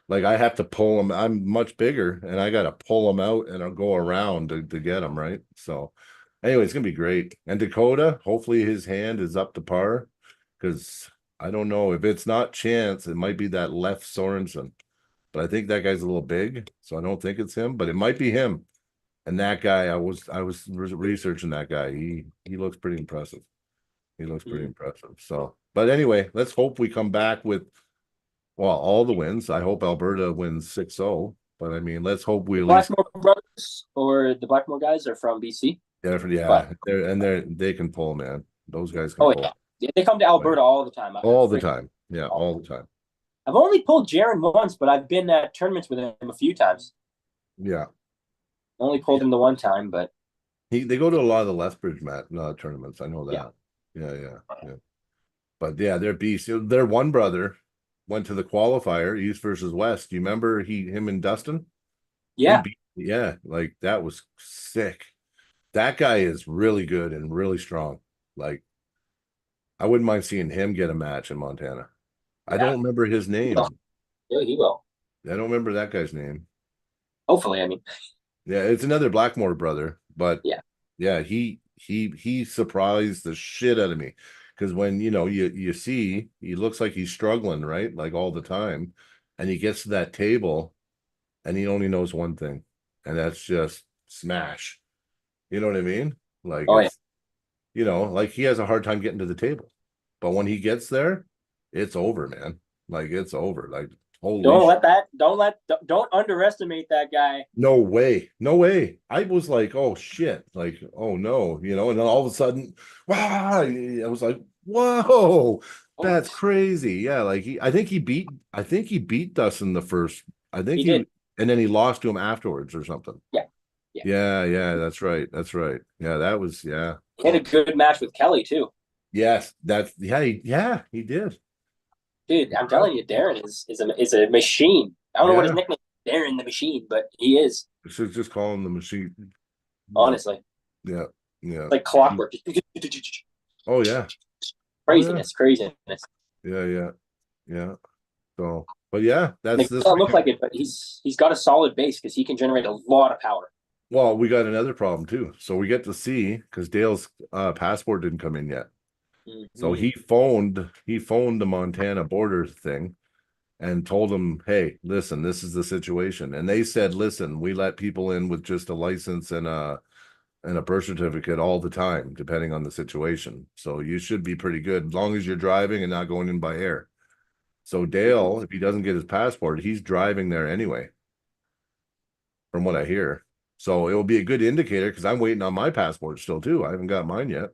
Like I have to pull him. I'm much bigger, and I got to pull him out, and I'll go around to get him right. So. Anyway, it's gonna be great. And Dakota, hopefully his hand is up to par because I don't know if it's not Chance, it might be that Left Sorensen. But I think that guy's a little big, so I don't think it's him, but it might be him. And that guy, I was researching that guy. He looks pretty impressive. So, but anyway, let's hope we come back with all the wins. I hope Alberta wins 6-0. But I mean, let's hope we at least Blackmore brothers or the Blackmore guys are from BC. They can pull, man. Those guys can pull. Yeah, they come to Alberta all the time. All the time. I've only pulled Jaron once, but I've been at tournaments with him a few times. Yeah. Only pulled him the one time, but they go to a lot of the Lethbridge tournaments. I know that. Yeah. But yeah, they're beasts. Their one brother went to the qualifier, East versus West. Do you remember him and Dustin? Yeah. Like that was sick. That guy is really good and really strong. Like, I wouldn't mind seeing him get a match in Montana. Yeah. I don't remember his name. Yeah, he will. I don't remember that guy's name. Hopefully, I mean. Yeah, it's another Blackmore brother, but yeah, he surprised the shit out of me because when you see he looks like he's struggling, right? Like all the time, and he gets to that table, and he only knows one thing, and that's just smash. You know what I mean? Like, like he has a hard time getting to the table, but when he gets there, it's over, man. Like it's over. Like holy. Don't underestimate that guy. No way. I was like, oh shit, like oh no, and then all of a sudden, wow! I was like, whoa, that's crazy. Yeah, like I think he beat Dustin the first I think He did. and then he lost to him afterwards or something. Yeah. Yeah. That's right. Yeah, that was He had a good match with Kelly too. Yes, he did. Dude, I'm telling you, Darren is a machine. I don't know what his Yeah. nickname is, Darren the Machine, but he is, Should just call him the machine. honestly. Yeah. Like clockwork. Oh yeah. Craziness. Yeah. So, but yeah, that's It this doesn't look weekend. like it, but he's got a solid base because he can generate a lot of power. Well, we got another problem too. So we get to see because Dale's passport didn't come in yet. So he phoned the Montana border thing and told them, hey, listen, this is the situation. And they said, listen, we let people in with just a license and a birth certificate all the time, depending on the situation. So you should be pretty good as long as you're driving and not going in by air. So Dale, if he doesn't get his passport, he's driving there anyway, from what I hear. So it will be a good indicator because I'm waiting on my passport still too. I haven't got mine yet.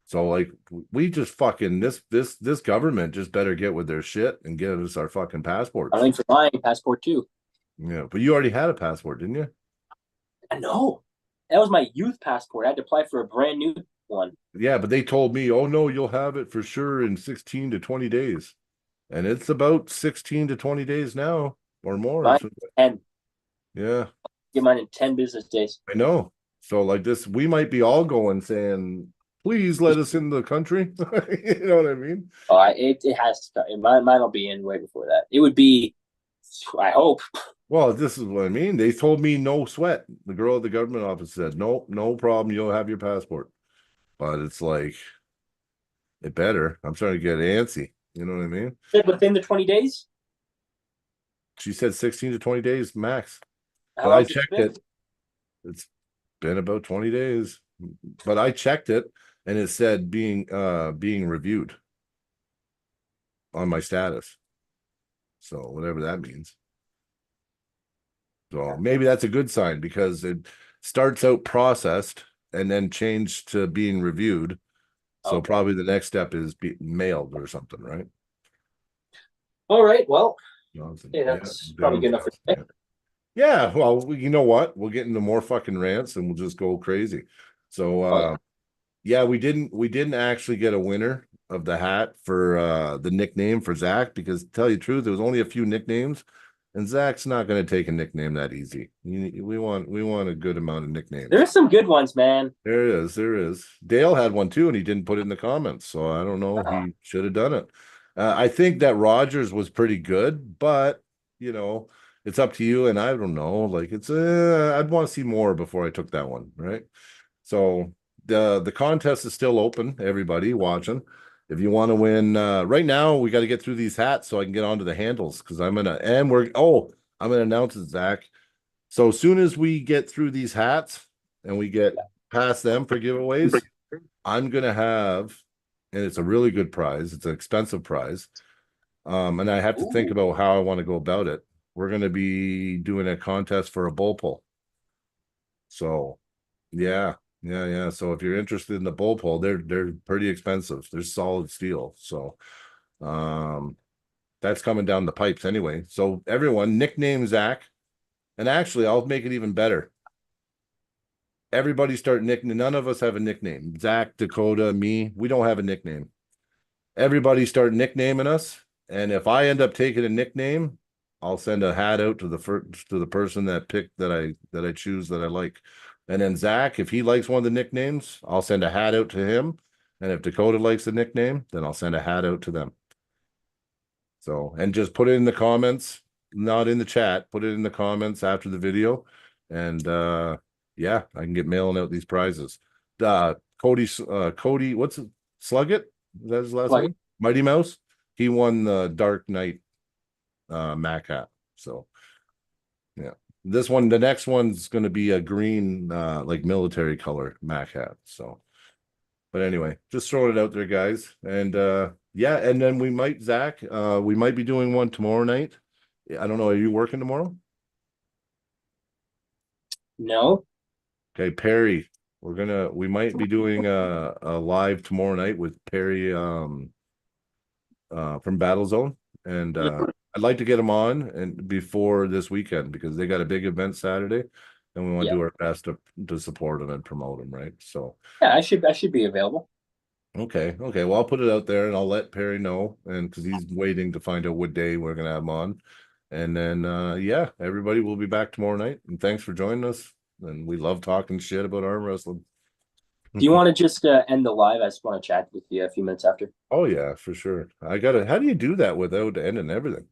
So like we just fucking this government just better get with their shit and get us our fucking passports. I think for my passport too. Yeah, but you already had a passport, didn't you? I know. That was my youth passport. I had to apply for a brand new one. Yeah, but they told me, oh no, you'll have it for sure in 16 to 20 days. And it's about 16 to 20 days now or more. Mine, 10. Yeah. Get mine in 10 business days. I know. So like this, we might be all going saying, please let us in the country. You know what I mean? Oh, it has to. Mine will be in way before that. It would be, I hope. Well, this is what I mean. They told me no sweat. The girl at the government office said, no, no problem. You'll have your passport. But it's like, it better. I'm starting to get antsy. You know what I mean? Within the 20 days? She said 16 to 20 days max. How But long I has it checked been? it. It's been about 20 days. But I checked it and it said being reviewed on my status. So whatever that means. So maybe that's a good sign because it starts out processed and then changed to being reviewed. So Okay. probably the next step is be mailed or something, right? All right. Well, Johnson. yeah, that's probably good enough for today. Yeah, well, you know what? We'll get into more fucking rants and we'll just go crazy. So yeah, we didn't actually get a winner of the hat for the nickname for Zach because to tell you the truth, there was only a few nicknames, and Zach's not going to take a nickname that easy. We want a good amount of nicknames. There's some good ones, man. There is. Dale had one too, and he didn't put it in the comments, so I don't know. He should have done it. I think that Rogers was pretty good, but you know, it's up to you. And I don't know, like I'd want to see more before I took that one, right? So the contest is still open. Everybody watching, if you want to win, right now we got to get through these hats so I can get onto the handles because I'm gonna announce it, Zach. So as soon as we get through these hats and we get past them for giveaways, I'm gonna have, and it's a really good prize. It's an expensive prize. And I have to think about how I want to go about it. We're gonna be doing a contest for a bull pull. So yeah. So if you're interested in the bull pull, they're pretty expensive. They're solid steel. So that's coming down the pipes anyway. So everyone, nickname Zach. And actually, I'll make it even better. Everybody start nickname. None of us have a nickname. Zach, Dakota, me, we don't have a nickname. Everybody start nicknaming us. And if I end up taking a nickname, I'll send a hat out to the person that picked that I choose that I like. And then Zach, if he likes one of the nicknames, I'll send a hat out to him. And if Dakota likes the nickname, then I'll send a hat out to them. So, and just put it in the comments, not in the chat, put it in the comments after the video. And yeah, I can get mailing out these prizes. Cody, what's it? Sluggett? Is that his last name? Mighty Mouse. He won the Dark Knight Mac hat. So yeah. The next one's going to be a green, like military color Mac hat. So, but anyway, just throwing it out there, guys. And yeah, and then we might, Zach, we might be doing one tomorrow night. I don't know. Are you working tomorrow? No. Okay, Perry. We might be doing a live tomorrow night with Perry from Battle Zone. And I'd like to get them on and before this weekend because they got a big event Saturday, and we want to do our best to support them and promote them, right? So yeah, I should be available. okay. Well, I'll put it out there and I'll let Perry know, and because he's waiting to find out what day we're gonna have him on. And then yeah, everybody will be back tomorrow night. And thanks for joining us. And we love talking shit about arm wrestling. Do you want to just end the live? I just want to chat with you a few minutes after. Oh yeah, for sure. I gotta how do you do that without ending everything?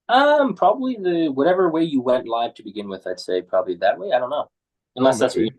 Probably the whatever way you went live to begin with, I'd say probably that way. I don't know. Unless that's what you